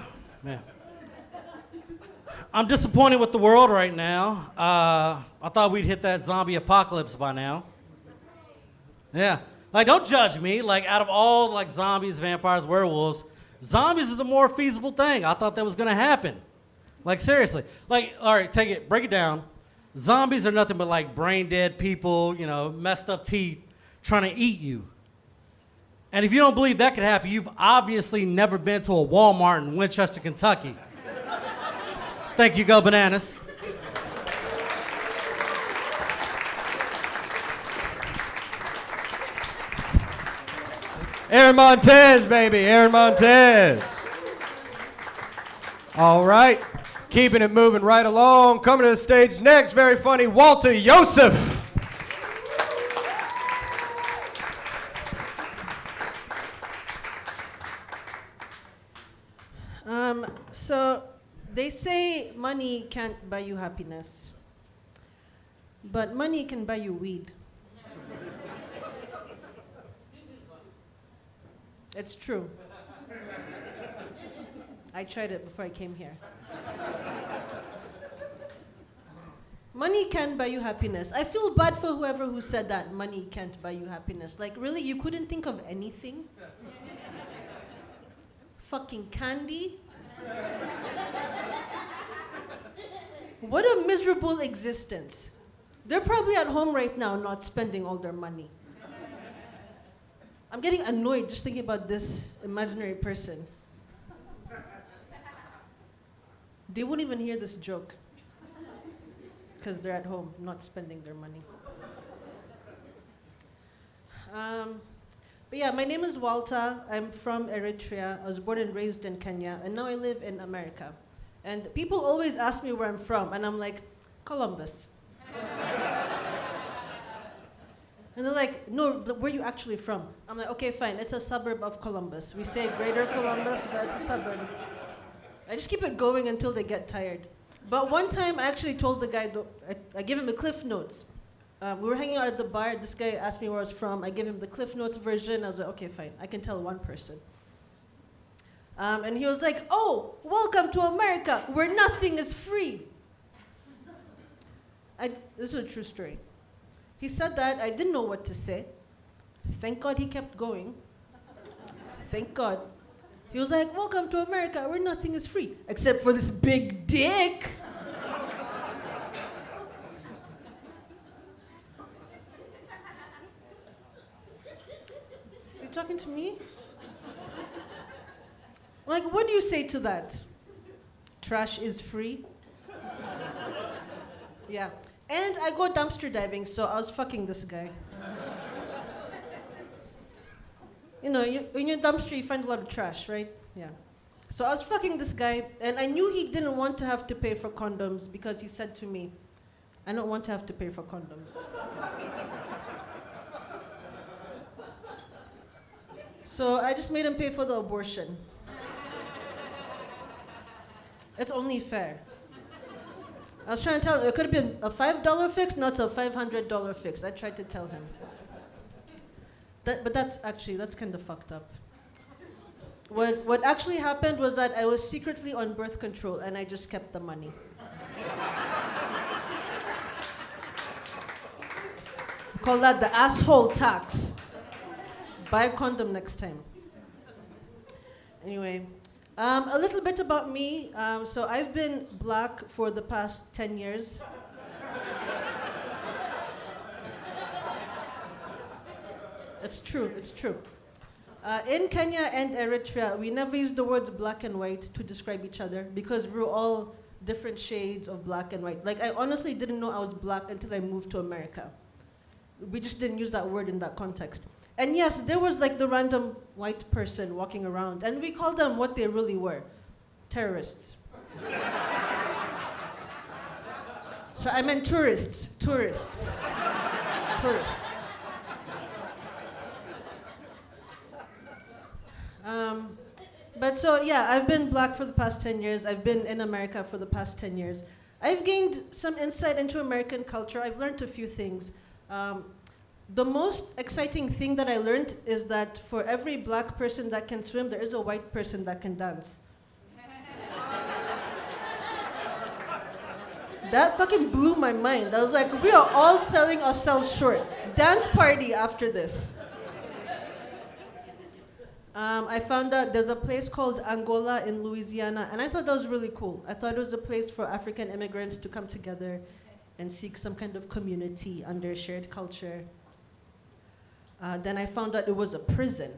I'm disappointed with the world right now. I thought we'd hit that zombie apocalypse by now. Yeah. Like, don't judge me. Like, out of all, like, zombies, vampires, werewolves, zombies is the more feasible thing. I thought that was going to happen. Like, seriously. Like, all right, break it down. Zombies are nothing but, like, brain-dead people, you know, messed up teeth, trying to eat you. And if you don't believe that could happen, you've obviously never been to a Walmart in Winchester, Kentucky. Thank you, Go Bananas. Aaron Montez, baby, Aaron Montez. All right, keeping it moving right along. Coming to the stage next, very funny, Walter Joseph. So they say money can't buy you happiness, but money can buy you weed. It's true. I tried it before I came here. Money can buy you happiness. I feel bad for whoever who said that money can't buy you happiness. Like, really, you couldn't think of anything? Fucking candy? What a miserable existence. They're probably at home right now not spending all their money. I'm getting annoyed just thinking about this imaginary person. They won't even hear this joke because they're at home not spending their money. But yeah, my name is Walter. I'm from Eritrea. I was born and raised in Kenya, and now I live in America. And people always ask me where I'm from, and I'm like, Columbus. And they're like, no, where are you actually from? I'm like, okay, fine, it's a suburb of Columbus. We say Greater Columbus, but it's a suburb. I just keep it going until they get tired. But one time, I actually told the guy, I gave him the Cliff Notes. We were hanging out at the bar. This guy asked me where I was from. I gave him the Cliff Notes version. I was like, okay, fine. I can tell one person. And he was like, oh, welcome to America, where nothing is free. This is a true story. He said that. I didn't know what to say. Thank God he kept going. Thank God. He was like, welcome to America, where nothing is free, except for this big dick. You talking to me? Like, what do you say to that? Trash is free? Yeah. And I go dumpster diving, so I was fucking this guy. You know, in your dumpster, you find a lot of trash, right? Yeah. So I was fucking this guy, and I knew he didn't want to have to pay for condoms because he said to me, I don't want to have to pay for condoms. So I just made him pay for the abortion. It's only fair. I was trying to tell him, it could have been a $5 fix, not a $500 fix. I tried to tell him. But that's kind of fucked up. What actually happened was that I was secretly on birth control and I just kept the money. Call that the asshole tax. Buy a condom next time. Anyway, a little bit about me. So I've been black for the past 10 years. It's true, it's true. In Kenya and Eritrea, we never use the words black and white to describe each other because we're all different shades of black and white. Like, I honestly didn't know I was black until I moved to America. We just didn't use that word in that context. And yes, there was like the random white person walking around, and we called them what they really were, terrorists. So I meant tourists. But so, yeah, I've been black for the past 10 years. I've been in America for the past 10 years. I've gained some insight into American culture. I've learned a few things. The most exciting thing that I learned is that for every black person that can swim, there is a white person that can dance. That fucking blew my mind. I was like, we are all selling ourselves short. Dance party after this. I found out there's a place called Angola in Louisiana, and I thought that was really cool. I thought it was a place for African immigrants to come together and seek some kind of community under shared culture. Then I found out it was a prison.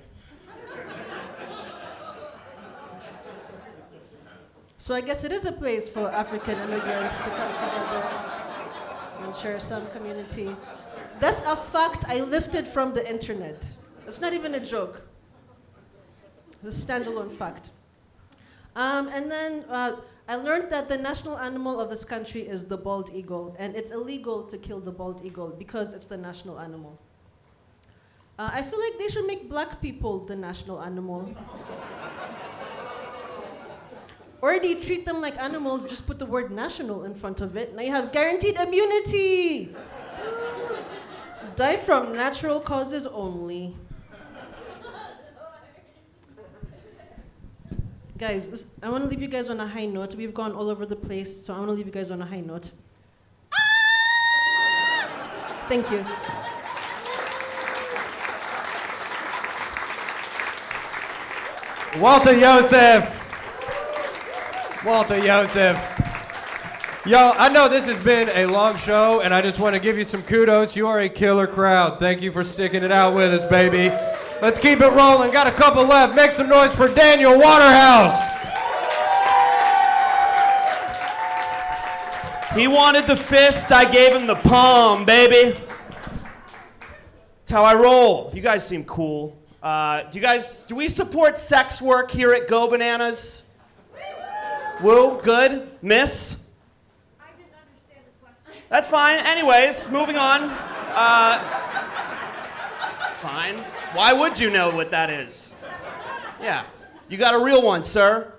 So I guess it is a place for African immigrants to come together and share some community. That's a fact I lifted from the internet. It's not even a joke. It's a standalone fact. And then I learned that the national animal of this country is the bald eagle, and it's illegal to kill the bald eagle because it's the national animal. I feel like they should make black people the national animal. Already treat them like animals, just put the word national in front of it. Now you have guaranteed immunity. Die from natural causes only. Guys, I want to leave you guys on a high note. We've gone all over the place, so I want to leave you guys on a high note. Thank you. Walter Joseph. Walter Joseph. Y'all, I know this has been a long show, and I just want to give you some kudos. You are a killer crowd. Thank you for sticking it out with us, baby. Let's keep it rolling. Got a couple left. Make some noise for Daniel Waterhouse. He wanted the fist, I gave him the palm, baby. That's how I roll. You guys seem cool. Do we support sex work here at Go Bananas? Woo, good. Miss? I didn't understand the question. That's fine. Anyways, moving on. It's fine. Why would you know what that is? Yeah. You got a real one, sir.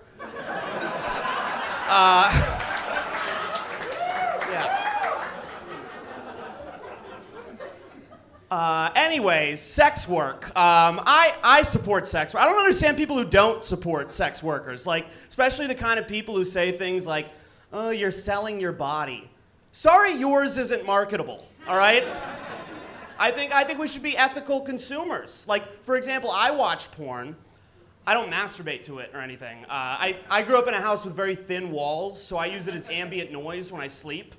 Anyways, sex work. I support sex work. I don't understand people who don't support sex workers. Like, especially the kind of people who say things like, oh, you're selling your body. Sorry, yours isn't marketable, all right? I think we should be ethical consumers. Like, for example, I watch porn. I don't masturbate to it or anything. I grew up in a house with very thin walls, so I use it as ambient noise when I sleep.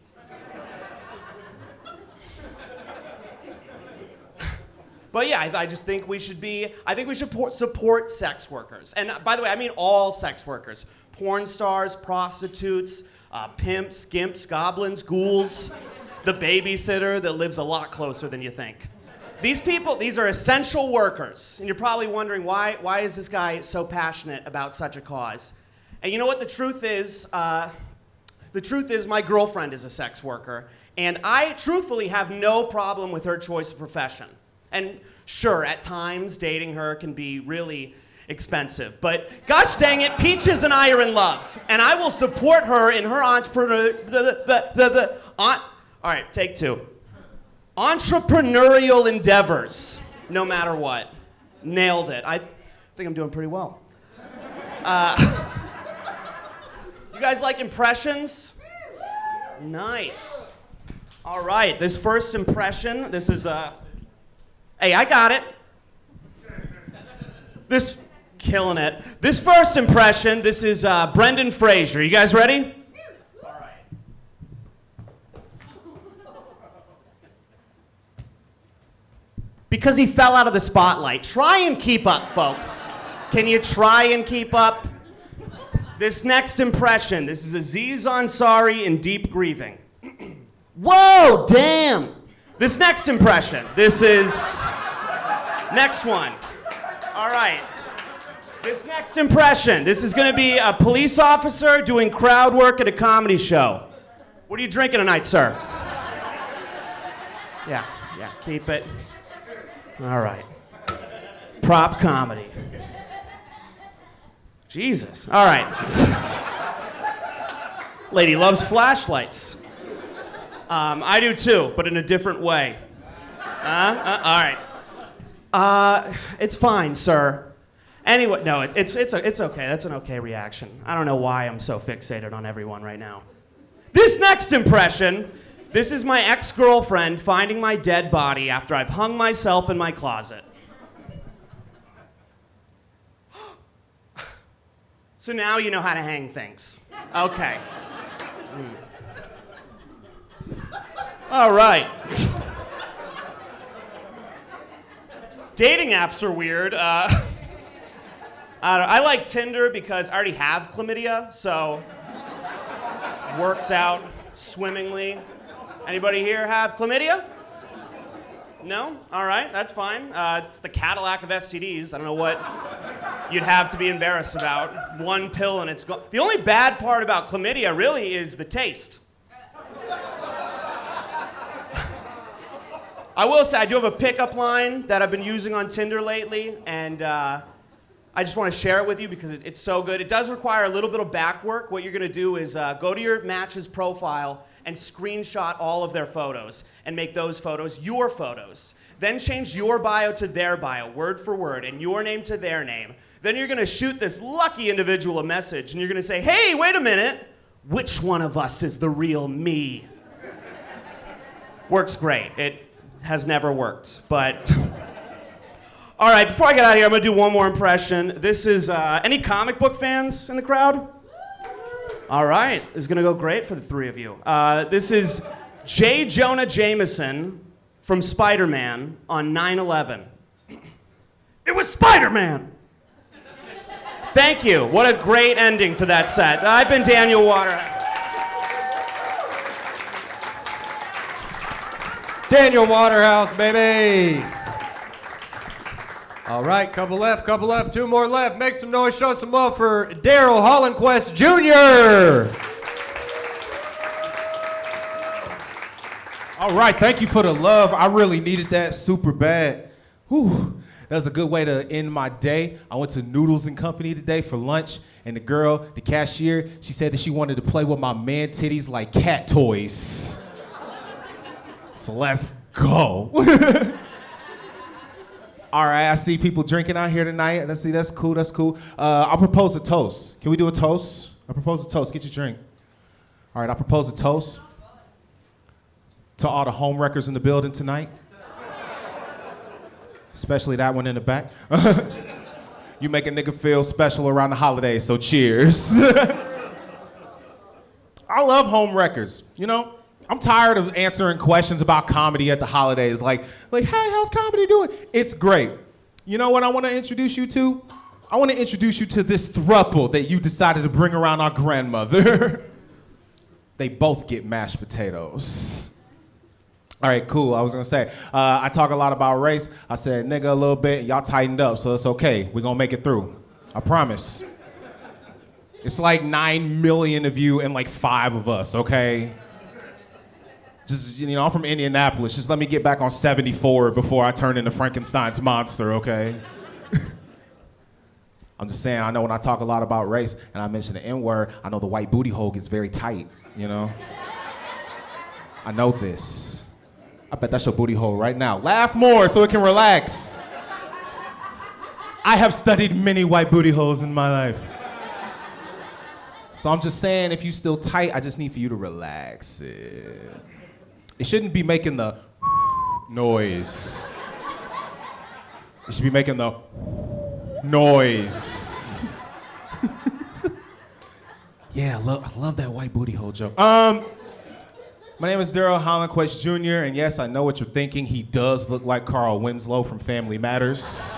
But yeah, I just think we should support sex workers. And by the way, I mean all sex workers. Porn stars, prostitutes, pimps, gimps, goblins, ghouls, the babysitter that lives a lot closer than you think. These people, these are essential workers. And you're probably wondering, why is this guy so passionate about such a cause? And you know what the truth is? The truth is my girlfriend is a sex worker. And I truthfully have no problem with her choice of profession. And sure, at times, dating her can be really expensive. But gosh dang it, Peaches and I are in love. And I will support her in her all right, take two. Entrepreneurial endeavors, no matter what. Nailed it. I think I'm doing pretty well. You guys like impressions? Nice. All right, this first impression, this is hey, I got it. Killing it. This first impression, this is Brendan Fraser. You guys ready? All right. Because he fell out of the spotlight. Try and keep up, folks. Can you try and keep up? This next impression, this is Aziz Ansari in Deep Grieving. Whoa, damn! This next impression, this is, next one. All right. This next impression, this is gonna be a police officer doing crowd work at a comedy show. What are you drinking tonight, sir? Yeah, keep it. All right. Prop comedy. Jesus, all right. Lady loves flashlights. I do too, but in a different way. All right. It's fine, sir. Anyway, no, it's okay. That's an okay reaction. I don't know why I'm so fixated on everyone right now. This next impression, this is my ex-girlfriend finding my dead body after I've hung myself in my closet. So now you know how to hang things. Okay. All right. Dating apps are weird. I like Tinder because I already have chlamydia, so it works out swimmingly. Anybody here have chlamydia? No? All right, that's fine. It's the Cadillac of STDs. I don't know what you'd have to be embarrassed about. One pill and it's gone. The only bad part about chlamydia really is the taste. I will say I do have a pickup line that I've been using on Tinder lately, and I just want to share it with you because it's so good. It does require a little bit of back work. What you're going to do is go to your match's profile and screenshot all of their photos and make those photos your photos. Then change your bio to their bio, word for word, and your name to their name. Then you're going to shoot this lucky individual a message, and you're going to say, hey, wait a minute, which one of us is the real me? Works great. has never worked, but. All right, before I get out of here, I'm gonna do one more impression. This is, any comic book fans in the crowd? All right, this is gonna go great for the three of you. This is J. Jonah Jameson from Spider-Man on 9/11. It was Spider-Man! Thank you, what a great ending to that set. I've been Daniel Waterhouse. Daniel Waterhouse, baby. All right, couple left, two more left. Make some noise, show some love for Daryl Hollandquest Jr. All right, thank you for the love. I really needed that super bad. Whew. That was a good way to end my day. I went to Noodles and Company today for lunch, and the girl, the cashier, she said that she wanted to play with my man titties like cat toys. So let's go. All right, I see people drinking out here tonight. Let's see, that's cool. I'll propose a toast. Can we do a toast? I propose a toast. Get your drink. All right, I propose a toast to all the home wreckers in the building tonight. Especially that one in the back. You make a nigga feel special around the holidays, so cheers. I love home wreckers, you know? I'm tired of answering questions about comedy at the holidays. Like, hey, how's comedy doing? It's great. You know what I want to introduce you to? I want to introduce you to this throuple that you decided to bring around our grandmother. They both get mashed potatoes. All right, cool. I was gonna say, I talk a lot about race. I said nigga a little bit. Y'all tightened up, so it's okay. We're gonna make it through. I promise. It's like 9 million of you and like 5 of us, okay? Just, you know, I'm from Indianapolis. Just let me get back on 74 before I turn into Frankenstein's monster, okay? I'm just saying, I know when I talk a lot about race and I mention the N-word, I know the white booty hole gets very tight, you know? I know this. I bet that's your booty hole right now. Laugh more so it can relax. I have studied many white booty holes in my life. So I'm just saying, if you still tight, I just need for you to relax it. It shouldn't be making the noise. It should be making the noise. Yeah, I love that white booty hole joke. My name is Daryl Hollandquest Jr., and yes, I know what you're thinking. He does look like Carl Winslow from Family Matters.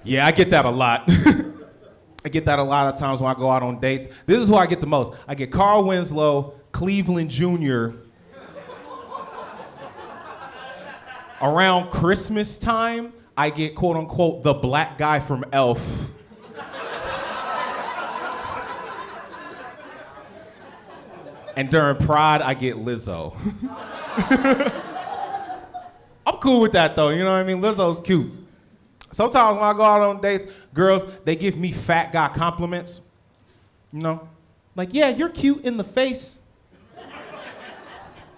Yeah, I get that a lot. I get that a lot of times when I go out on dates. This is who I get the most. I get Carl Winslow, Cleveland Jr. Around Christmas time, I get quote unquote the black guy from Elf. And during Pride, I get Lizzo. I'm cool with that though, you know what I mean? Lizzo's cute. Sometimes when I go out on dates, girls, they give me fat guy compliments. You know? Like, yeah, you're cute in the face.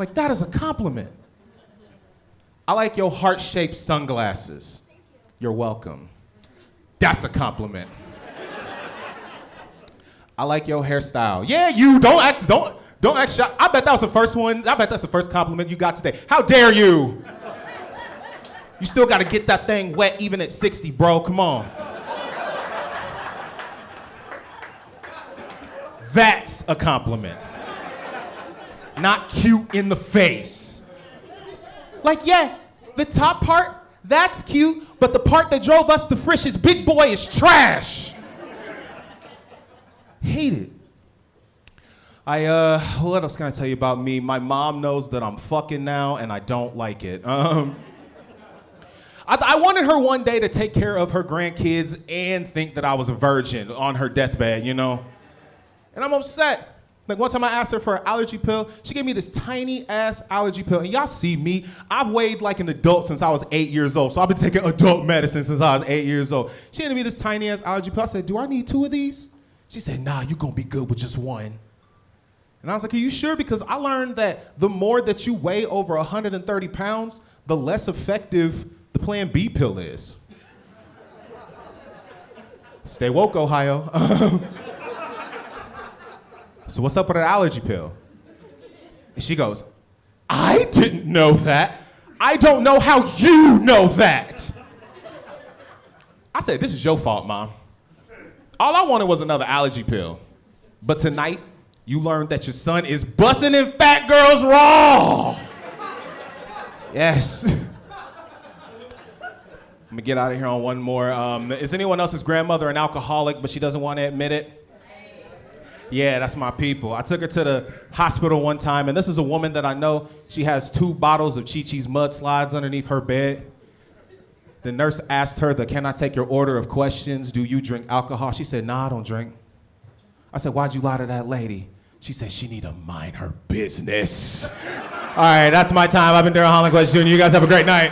Like, that is a compliment. I like your heart-shaped sunglasses. You're welcome. That's a compliment. I like your hairstyle. Yeah, you, don't act shy. I bet that was the first one. I bet that's the first compliment you got today. How dare you? You still gotta get that thing wet even at 60, bro, come on. That's a compliment. Not cute in the face. Like, yeah, the top part, that's cute, but the part that drove us to Frisch's big boy is trash. Hate it. What else can I tell you about me? My mom knows that I'm fucking now, and I don't like it. I wanted her one day to take care of her grandkids and think that I was a virgin on her deathbed, you know? And I'm upset. Like one time I asked her for an allergy pill, she gave me this tiny ass allergy pill. And y'all see me, I've weighed like an adult since I was 8 years old. So I've been taking adult medicine since I was 8 years old. She handed me this tiny ass allergy pill. I said, do I need 2 of these? She said, nah, you gonna be good with just 1. And I was like, are you sure? Because I learned that the more that you weigh over 130 pounds, the less effective the Plan B pill is. Stay woke, Ohio. So what's up with an allergy pill? And she goes, I I didn't know that. I don't know how you know that. I said, this is your fault, Mom. All I wanted was another allergy pill. But tonight, you learned that your son is busting in fat girls raw. Yes. I'm gonna get out of here on one more. Is anyone else's grandmother an alcoholic, but she doesn't want to admit it? Yeah, that's my people. I took her to the hospital one time, and this is a woman that I know. She has 2 bottles of Chi-Chi's mudslides underneath her bed. The nurse asked her, can I take your order of questions? Do you drink alcohol? She said, nah, I don't drink. I said, why'd you lie to that lady? She said, she need to mind her business. All right, that's my time. I've been Daryl Hollandquist Jr. You guys have a great night.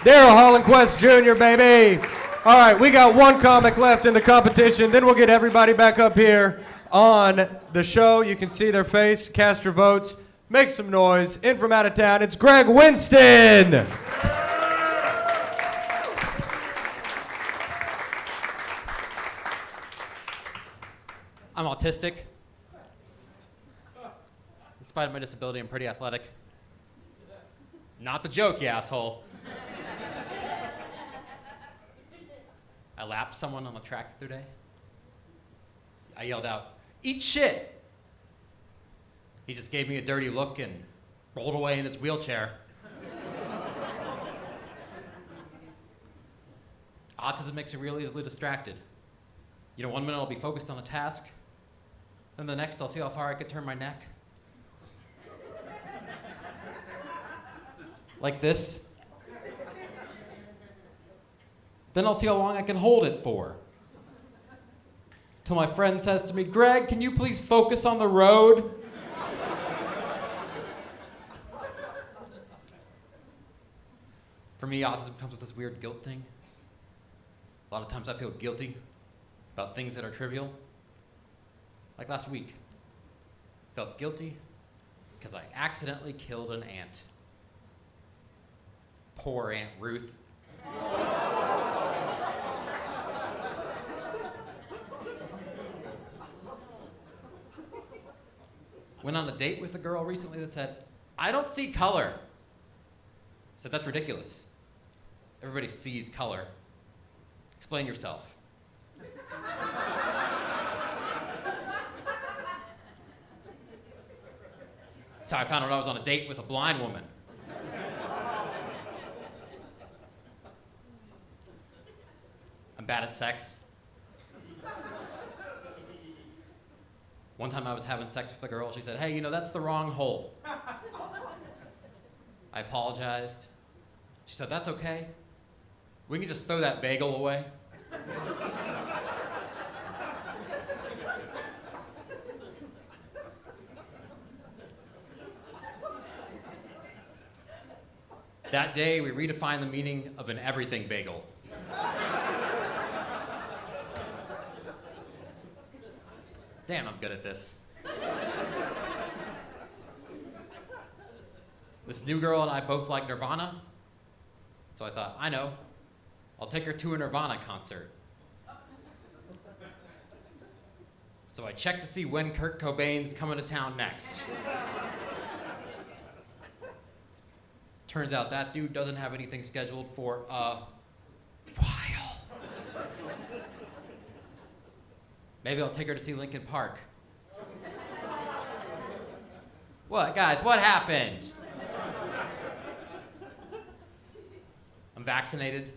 Daryl Hollandquist Jr., baby. All right, we got one comic left in the competition. Then we'll get everybody back up here on the show. You can see their face, cast your votes, make some noise. In from out of town, it's Greg Winston. I'm autistic. In spite of my disability, I'm pretty athletic. Not the joke, you asshole. I lapped someone on the track the other day. I yelled out, "Eat shit!" He just gave me a dirty look and rolled away in his wheelchair. Autism makes me real easily distracted. You know, one minute I'll be focused on a task, then the next I'll see how far I could turn my neck. Like this. Then I'll see how long I can hold it for. Till my friend says to me, "Greg, can you please focus on the road?" For me, autism comes with this weird guilt thing. A lot of times I feel guilty about things that are trivial. Like last week. Felt guilty because I accidentally killed an ant. Poor Aunt Ruth. Went on a date with a girl recently that said, "I don't see color." I said, "That's ridiculous. Everybody sees color. Explain yourself." That's how I found out I was on a date with a blind woman. I'm bad at sex. One time I was having sex with a girl, she said, "Hey, you know, that's the wrong hole." I apologized. She said, "That's okay. We can just throw that bagel away." That day, we redefined the meaning of an everything bagel. Damn, I'm good at this. This new girl and I both like Nirvana, so I thought, I know, I'll take her to a Nirvana concert. So I checked to see when Kurt Cobain's coming to town next. Turns out that dude doesn't have anything scheduled for a while. Maybe I'll take her to see Linkin Park. What, guys, what happened? I'm vaccinated.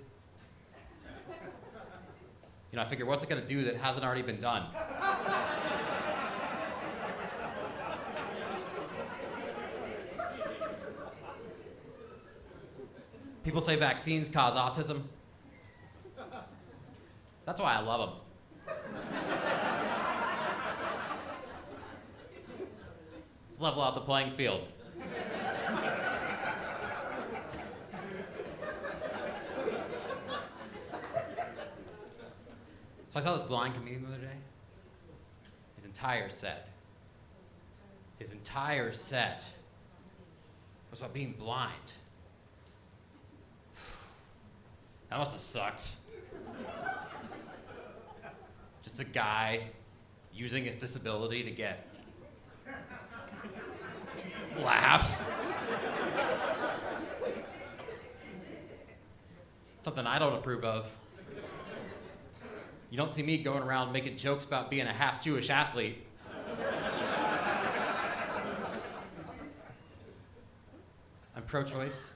You know, I figure, what's it gonna do that hasn't already been done? People say vaccines cause autism. That's why I love them. Let's level out the playing field. So I saw this blind comedian the other day. His entire set was about being blind. That must have sucked. Just a guy using his disability to get Laughs. Something I don't approve of. You don't see me going around making jokes about being a half Jewish athlete. I'm pro-choice.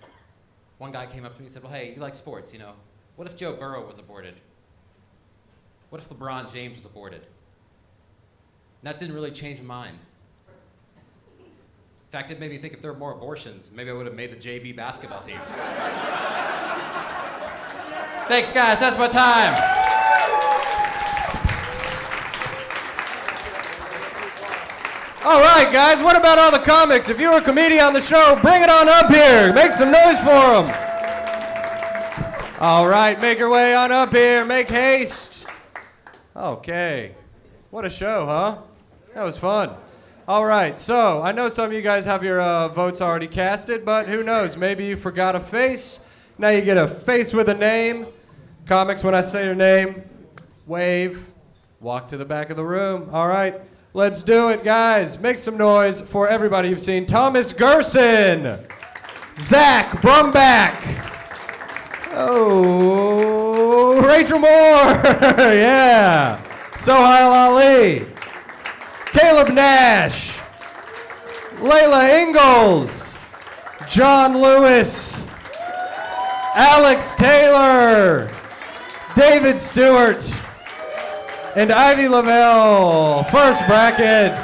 One guy came up to me and said, well, hey, you like sports, you know. What if Joe Burrow was aborted? What if LeBron James was aborted? And that didn't really change my mind. In fact, it made me think if there were more abortions, maybe I would have made the JV basketball team. Thanks, guys. That's my time. All right, guys, what about all the comics? If you were a comedian on the show, bring it on up here. Make some noise for them. All right, make your way on up here. Make haste. Okay. What a show, huh? That was fun. All right, so I know some of you guys have your votes already casted, but who knows? Maybe you forgot a face. Now you get a face with a name. Comics, when I say your name, wave, walk to the back of the room. All right, let's do it, guys. Make some noise for everybody you've seen. Thomas Gerson, Zach Brumback, oh, Rachel Moore, yeah, Sohail Ali, Caleb Nash, Layla Ingalls, John Lewis, Alex Taylor, David Stewart, and Ivy Lavelle. First bracket.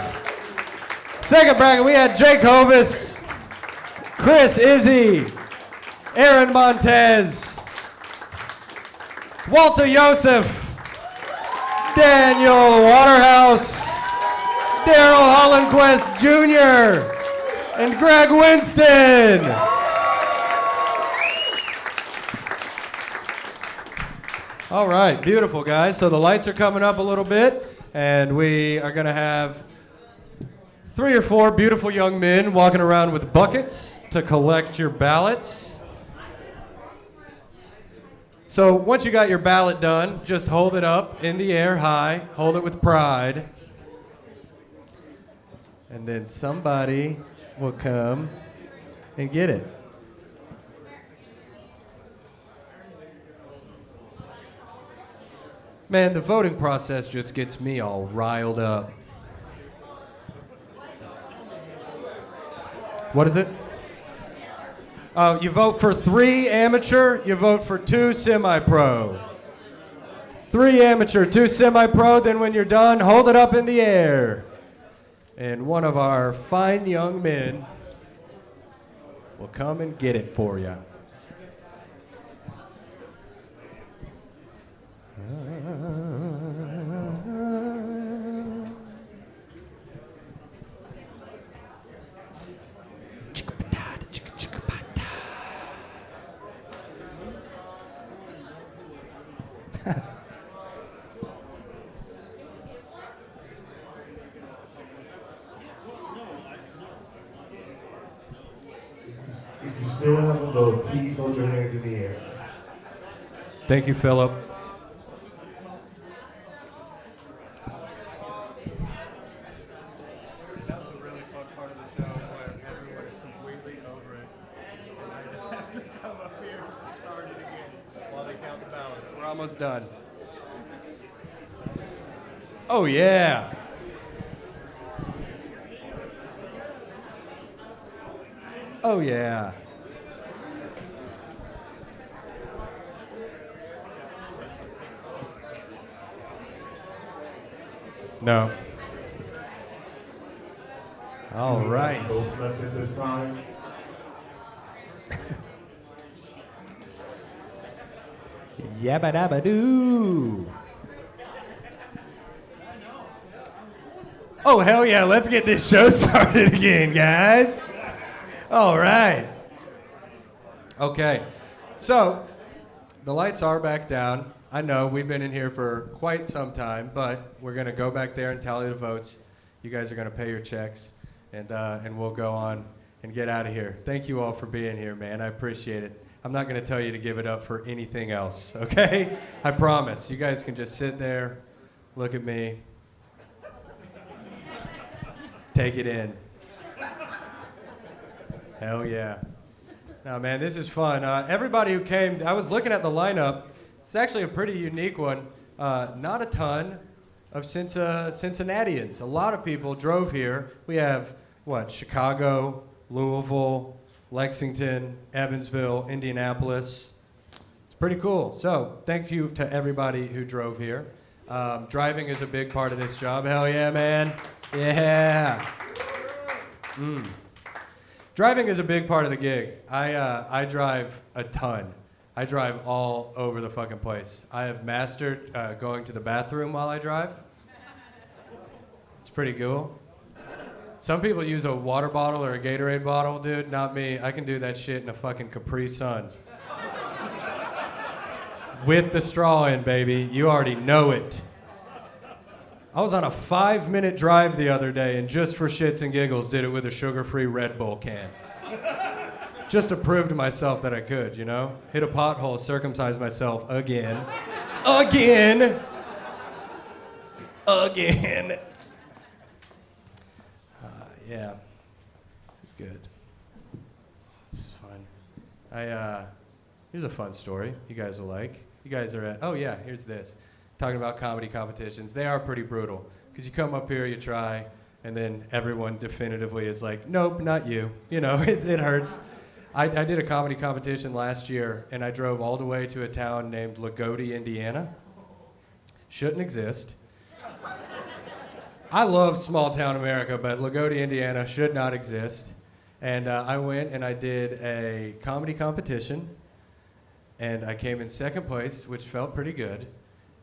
Second bracket, we had Jake Hovis, Chris Izzy, Aaron Montez, Walter Yosef, Daniel Waterhouse, Daryl Hollandquist Jr., and Greg Winston. All right, beautiful, guys. So the lights are coming up a little bit, and we are going to have 3 or 4 beautiful young men walking around with buckets to collect your ballots. So once you got your ballot done, just hold it up in the air high, hold it with pride, and then somebody will come and get it. Man, the voting process just gets me all riled up. What is it? Oh, you vote for 3 amateur, you vote for 2 semi-pro. 3 amateur, 2 semi-pro, then when you're done, hold it up in the air. And one of our fine young men will come and get it for you. If you still have a vote, please hold your hand in the air. Thank you, Philip. We're almost done. Oh, yeah. Oh, yeah. No. All right. Votes left at this time. Yabba dabba doo. Oh, hell yeah. Let's get this show started again, guys. All right. Okay. So, the lights are back down. I know we've been in here for quite some time, but we're going to go back there and tally the votes. You guys are going to pay your checks, and we'll go on and get out of here. Thank you all for being here, man. I appreciate it. I'm not going to tell you to give it up for anything else, okay? I promise. You guys can just sit there, look at me, Take it in. Hell yeah. Now, man, this is fun. Everybody who came, I was looking at the lineup. It's actually a pretty unique one. Not a ton of Cincinnatians. A lot of people drove here. We have, Chicago, Louisville, Lexington, Evansville, Indianapolis. It's pretty cool. So thank you to everybody who drove here. Driving is a big part of this job. Hell yeah, man. Yeah. Driving is a big part of the gig. I drive a ton. I drive all over the fucking place. I have mastered going to the bathroom while I drive. It's pretty cool. Some people use a water bottle or a Gatorade bottle, dude. Not me. I can do that shit in a fucking Capri Sun. With the straw in, baby. You already know it. I was on a 5-minute drive the other day and just for shits and giggles did it with a sugar-free Red Bull can. Just to prove to myself that I could, you know? Hit a pothole, circumcise myself again. Again! Again! Yeah. This is good. This is fun. Here's a fun story you guys will like. You guys are at, oh yeah, here's this. Talking about comedy competitions. They are pretty brutal. Because you come up here, you try, and then everyone definitively is like, nope, not you. You know, it hurts. I did a comedy competition last year, and I drove all the way to a town named Lagodi, Indiana. Shouldn't exist. I love small town America, but Lagodi, Indiana should not exist. And I went and I did a comedy competition, and I came in second place, which felt pretty good,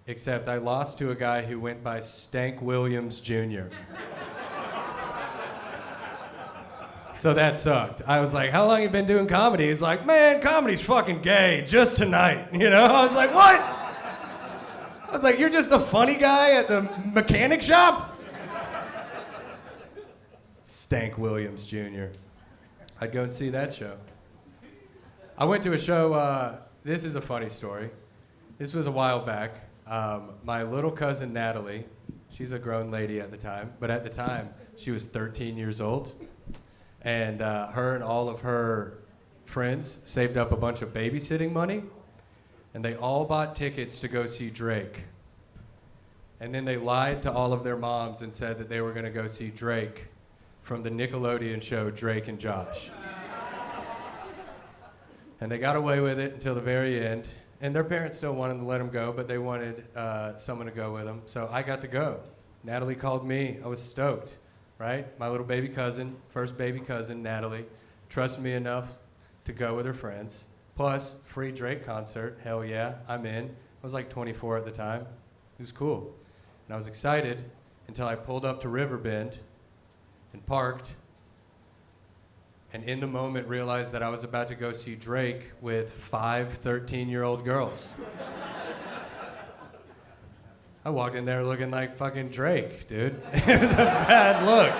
except I lost to a guy who went by Stank Williams Jr. So that sucked. I was like, how long you been doing comedy? He's like, man, comedy's fucking gay, just tonight. You know, I was like, what? I was like, you're just a funny guy at the mechanic shop? Stank Williams Jr. I'd go and see that show. I went to a show, this is a funny story. This was a while back. My little cousin Natalie, she's a grown lady at the time, but at the time she was 13 years old. And her and all of her friends saved up a bunch of babysitting money, and they all bought tickets to go see Drake. And then they lied to all of their moms and said that they were going to go see Drake from the Nickelodeon show Drake and Josh. And they got away with it until the very end. And their parents still wanted to let them go, but they wanted someone to go with them. So I got to go. Natalie called me. I was stoked, right? My little baby cousin, first baby cousin, Natalie, trusted me enough to go with her friends. Plus, free Drake concert. Hell yeah, I'm in. I was like 24 at the time. It was cool. And I was excited until I pulled up to Riverbend and parked, and in the moment realized that I was about to go see Drake with 5 13-year-old girls. I walked in there looking like fucking Drake, dude. It was a bad look.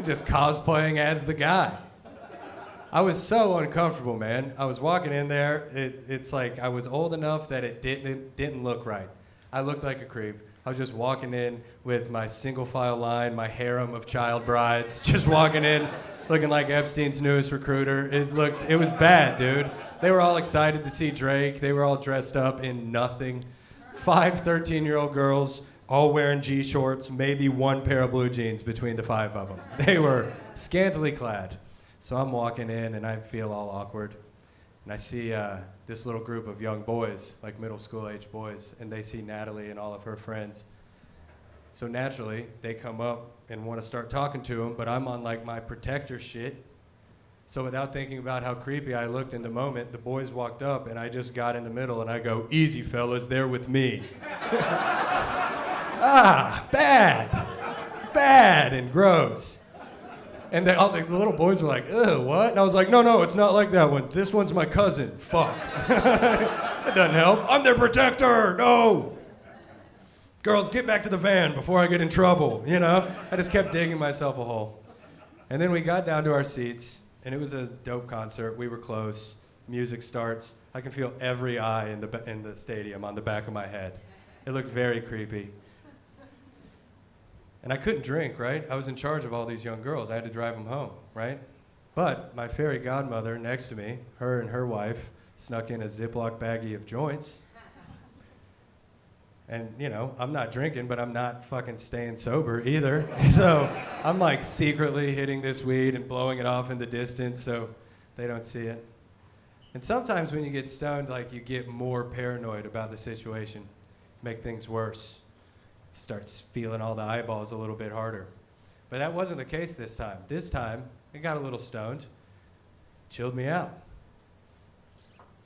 Just cosplaying as the guy. I was so uncomfortable, man. I was walking in there, it's like I was old enough that it didn't look right. I looked like a creep. I was just walking in with my single file line, my harem of child brides, just walking in looking like Epstein's newest recruiter. It was bad, dude. They were all excited to see Drake. They were all dressed up in nothing. 5 13-year-old girls, all wearing G-shorts, maybe one pair of blue jeans between the 5 of them. They were scantily clad. So I'm walking in and I feel all awkward. And I see this little group of young boys, like middle school age boys, and they see Natalie and all of her friends. So naturally, they come up and want to start talking to them, but I'm on like my protector shit. So without thinking about how creepy I looked in the moment, the boys walked up and I just got in the middle and I go, easy fellas, they're with me. Bad and gross. And all the little boys were like, ugh, what? And I was like, no, it's not like that one. This one's my cousin. Fuck. That doesn't help. I'm their protector. No. Girls, get back to the van before I get in trouble, you know? I just kept digging myself a hole. And then we got down to our seats, and it was a dope concert. We were close. Music starts. I can feel every eye in the stadium on the back of my head. It looked very creepy. And I couldn't drink, right? I was in charge of all these young girls. I had to drive them home, right? But my fairy godmother next to me, her and her wife, snuck in a Ziploc baggie of joints. And, you know, I'm not drinking, but I'm not fucking staying sober either. So I'm like secretly hitting this weed and blowing it off in the distance so they don't see it. And sometimes when you get stoned, like, you get more paranoid about the situation, make things worse. Starts feeling all the eyeballs a little bit harder. But that wasn't the case this time. This time, I got a little stoned, chilled me out.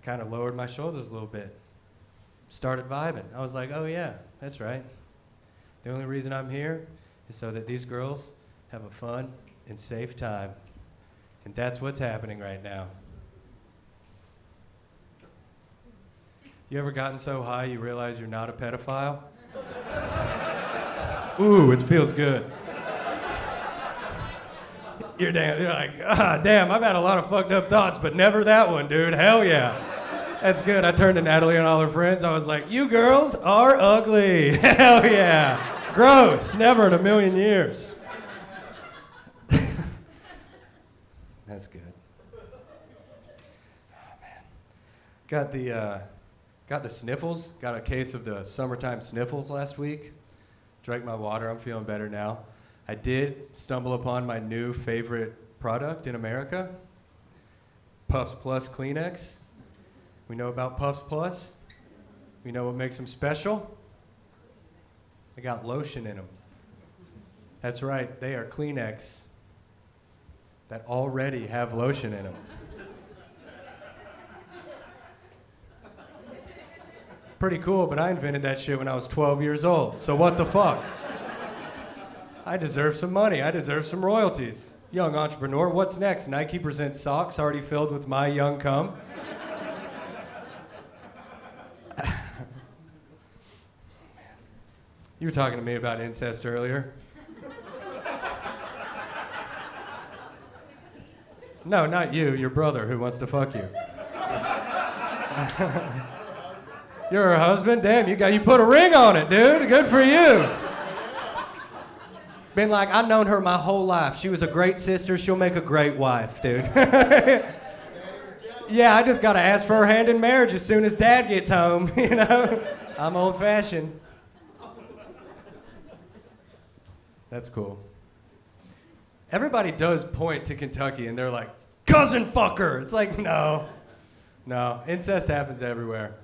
Kind of lowered my shoulders a little bit. Started vibing. I was like, oh yeah, that's right. The only reason I'm here is so that these girls have a fun and safe time. And that's what's happening right now. You ever gotten so high you realize you're not a pedophile? Ooh, it feels good. You're like, ah, damn, I've had a lot of fucked up thoughts, but never that one, dude. Hell yeah. That's good. I turned to Natalie and all her friends. I was like, you girls are ugly. Hell yeah. Gross. Never in a million years. That's good. Oh, man. Got the sniffles. Got a case of the summertime sniffles last week. Drank my water. I'm feeling better now. I did stumble upon my new favorite product in America, Puffs Plus Kleenex. We know about Puffs Plus. We know what makes them special. They got lotion in them. That's right, they are Kleenex that already have lotion in them. Pretty cool, but I invented that shit when I was 12 years old, so what the fuck? I deserve some money, I deserve some royalties. Young entrepreneur, what's next? Nike presents socks already filled with my young cum. You were talking to me about incest earlier. No, not you, your brother who wants to fuck you. You're her husband? Damn, you put a ring on it, dude. Good for you. Been like, I've known her my whole life. She was a great sister. She'll make a great wife, dude. Yeah, I just gotta ask for her hand in marriage as soon as Dad gets home, you know? I'm old-fashioned. That's cool. Everybody does point to Kentucky and they're like, cousin fucker. It's like, no. Incest happens everywhere.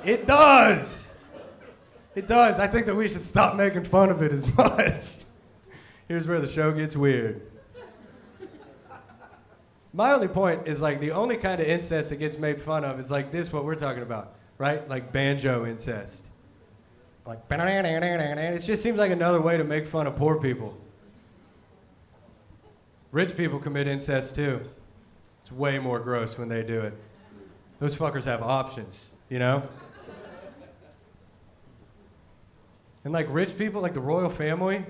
It does. It does. I think that we should stop making fun of it as much. Here's where the show gets weird. My only point is, like, the only kind of incest that gets made fun of is like this, what we're talking about, right? Like banjo incest. Like, it just seems like another way to make fun of poor people. Rich people commit incest too. It's way more gross when they do it. Those fuckers have options, you know? And like rich people, like the royal family,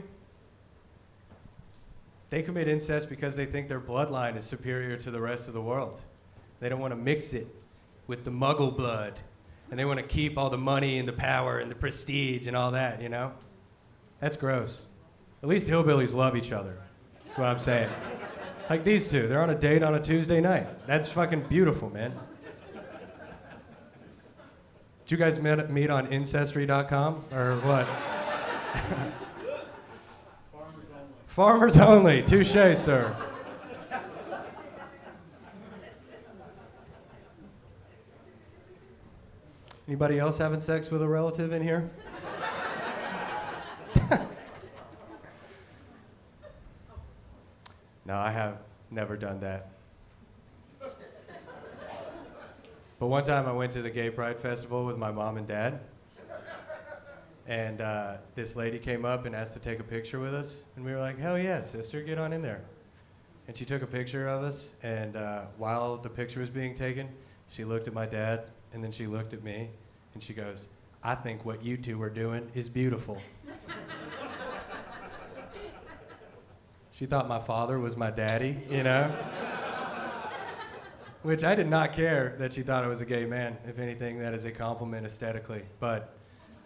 they commit incest because they think their bloodline is superior to the rest of the world. They don't want to mix it with the muggle blood. And they want to keep all the money and the power and the prestige and all that, you know? That's gross. At least hillbillies love each other. That's what I'm saying. Like these two, they're on a date on a Tuesday night. That's fucking beautiful, man. Did you guys meet on Ancestry.com or what? Farmers only. Touche, sir. Anybody else having sex with a relative in here? No, I have never done that. But one time I went to the Gay Pride Festival with my mom and dad. And this lady came up and asked to take a picture with us. And we were like, hell yeah, sister, get on in there. And she took a picture of us. And while the picture was being taken, she looked at my dad. And then she looked at me. And she goes, I think what you two are doing is beautiful. She thought my father was my daddy, you know? Which I did not care that she thought I was a gay man. If anything, that is a compliment aesthetically. But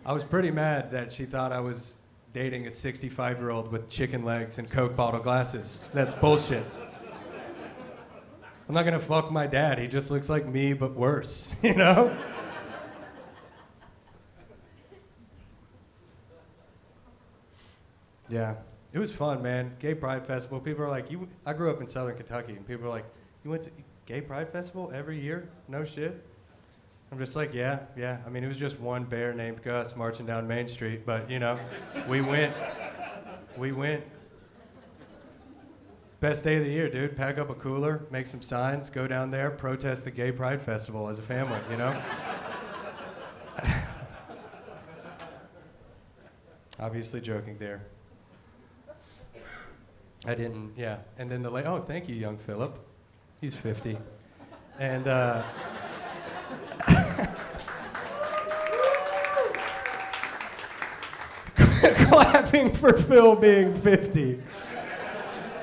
I was pretty mad that she thought I was dating a 65-year-old with chicken legs and Coke bottle glasses. That's bullshit. I'm not gonna fuck my dad. He just looks like me, but worse, you know? Yeah, it was fun, man. Gay Pride Festival. People are like, I grew up in Southern Kentucky, and people are like, you went to Gay Pride Festival every year? No shit. I'm just like, yeah. I mean, it was just one bear named Gus marching down Main Street, but you know, we went. Best day of the year, dude. Pack up a cooler, make some signs, go down there, protest the Gay Pride Festival as a family, you know? Obviously joking there. I didn't, yeah. And then oh, thank you, young Philip. He's 50. And, clapping for Phil being 50.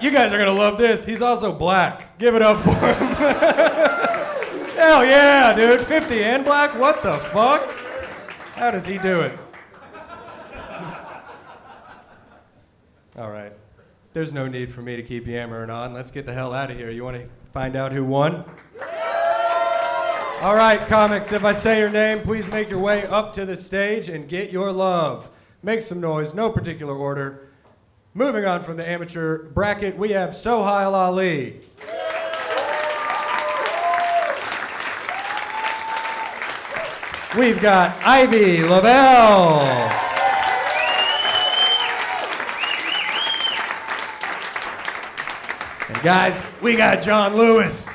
You guys are gonna love this. He's also black. Give it up for him. Hell yeah, dude. 50 and black? What the fuck? How does he do it? All right. There's no need for me to keep yammering on. Let's get the hell out of here. You want to find out who won? All right, comics, if I say your name, please make your way up to the stage and get your love. Make some noise, no particular order. Moving on from the amateur bracket, we have Sohail Ali. We've got Ivy Lavelle. And guys, we got John Lewis.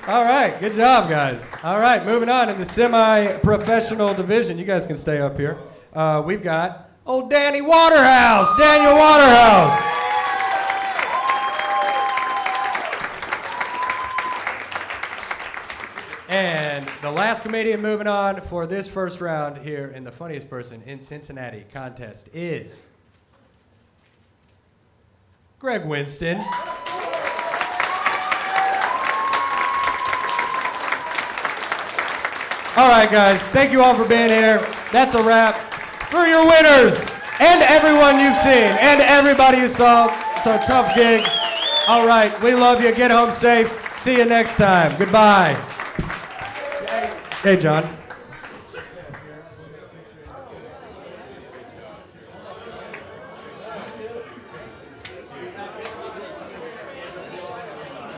All right, good job, guys. All right, moving on in the semi-professional division. You guys can stay up here. We've got old Danny Waterhouse, Daniel Waterhouse. And the last comedian moving on for this first round here in the Funniest Person in Cincinnati contest is Greg Winston. All right, guys, thank you all for being here. That's a wrap for your winners and everyone you've seen and everybody you saw. It's a tough gig. All right, we love you. Get home safe. See you next time. Goodbye. Hey, John.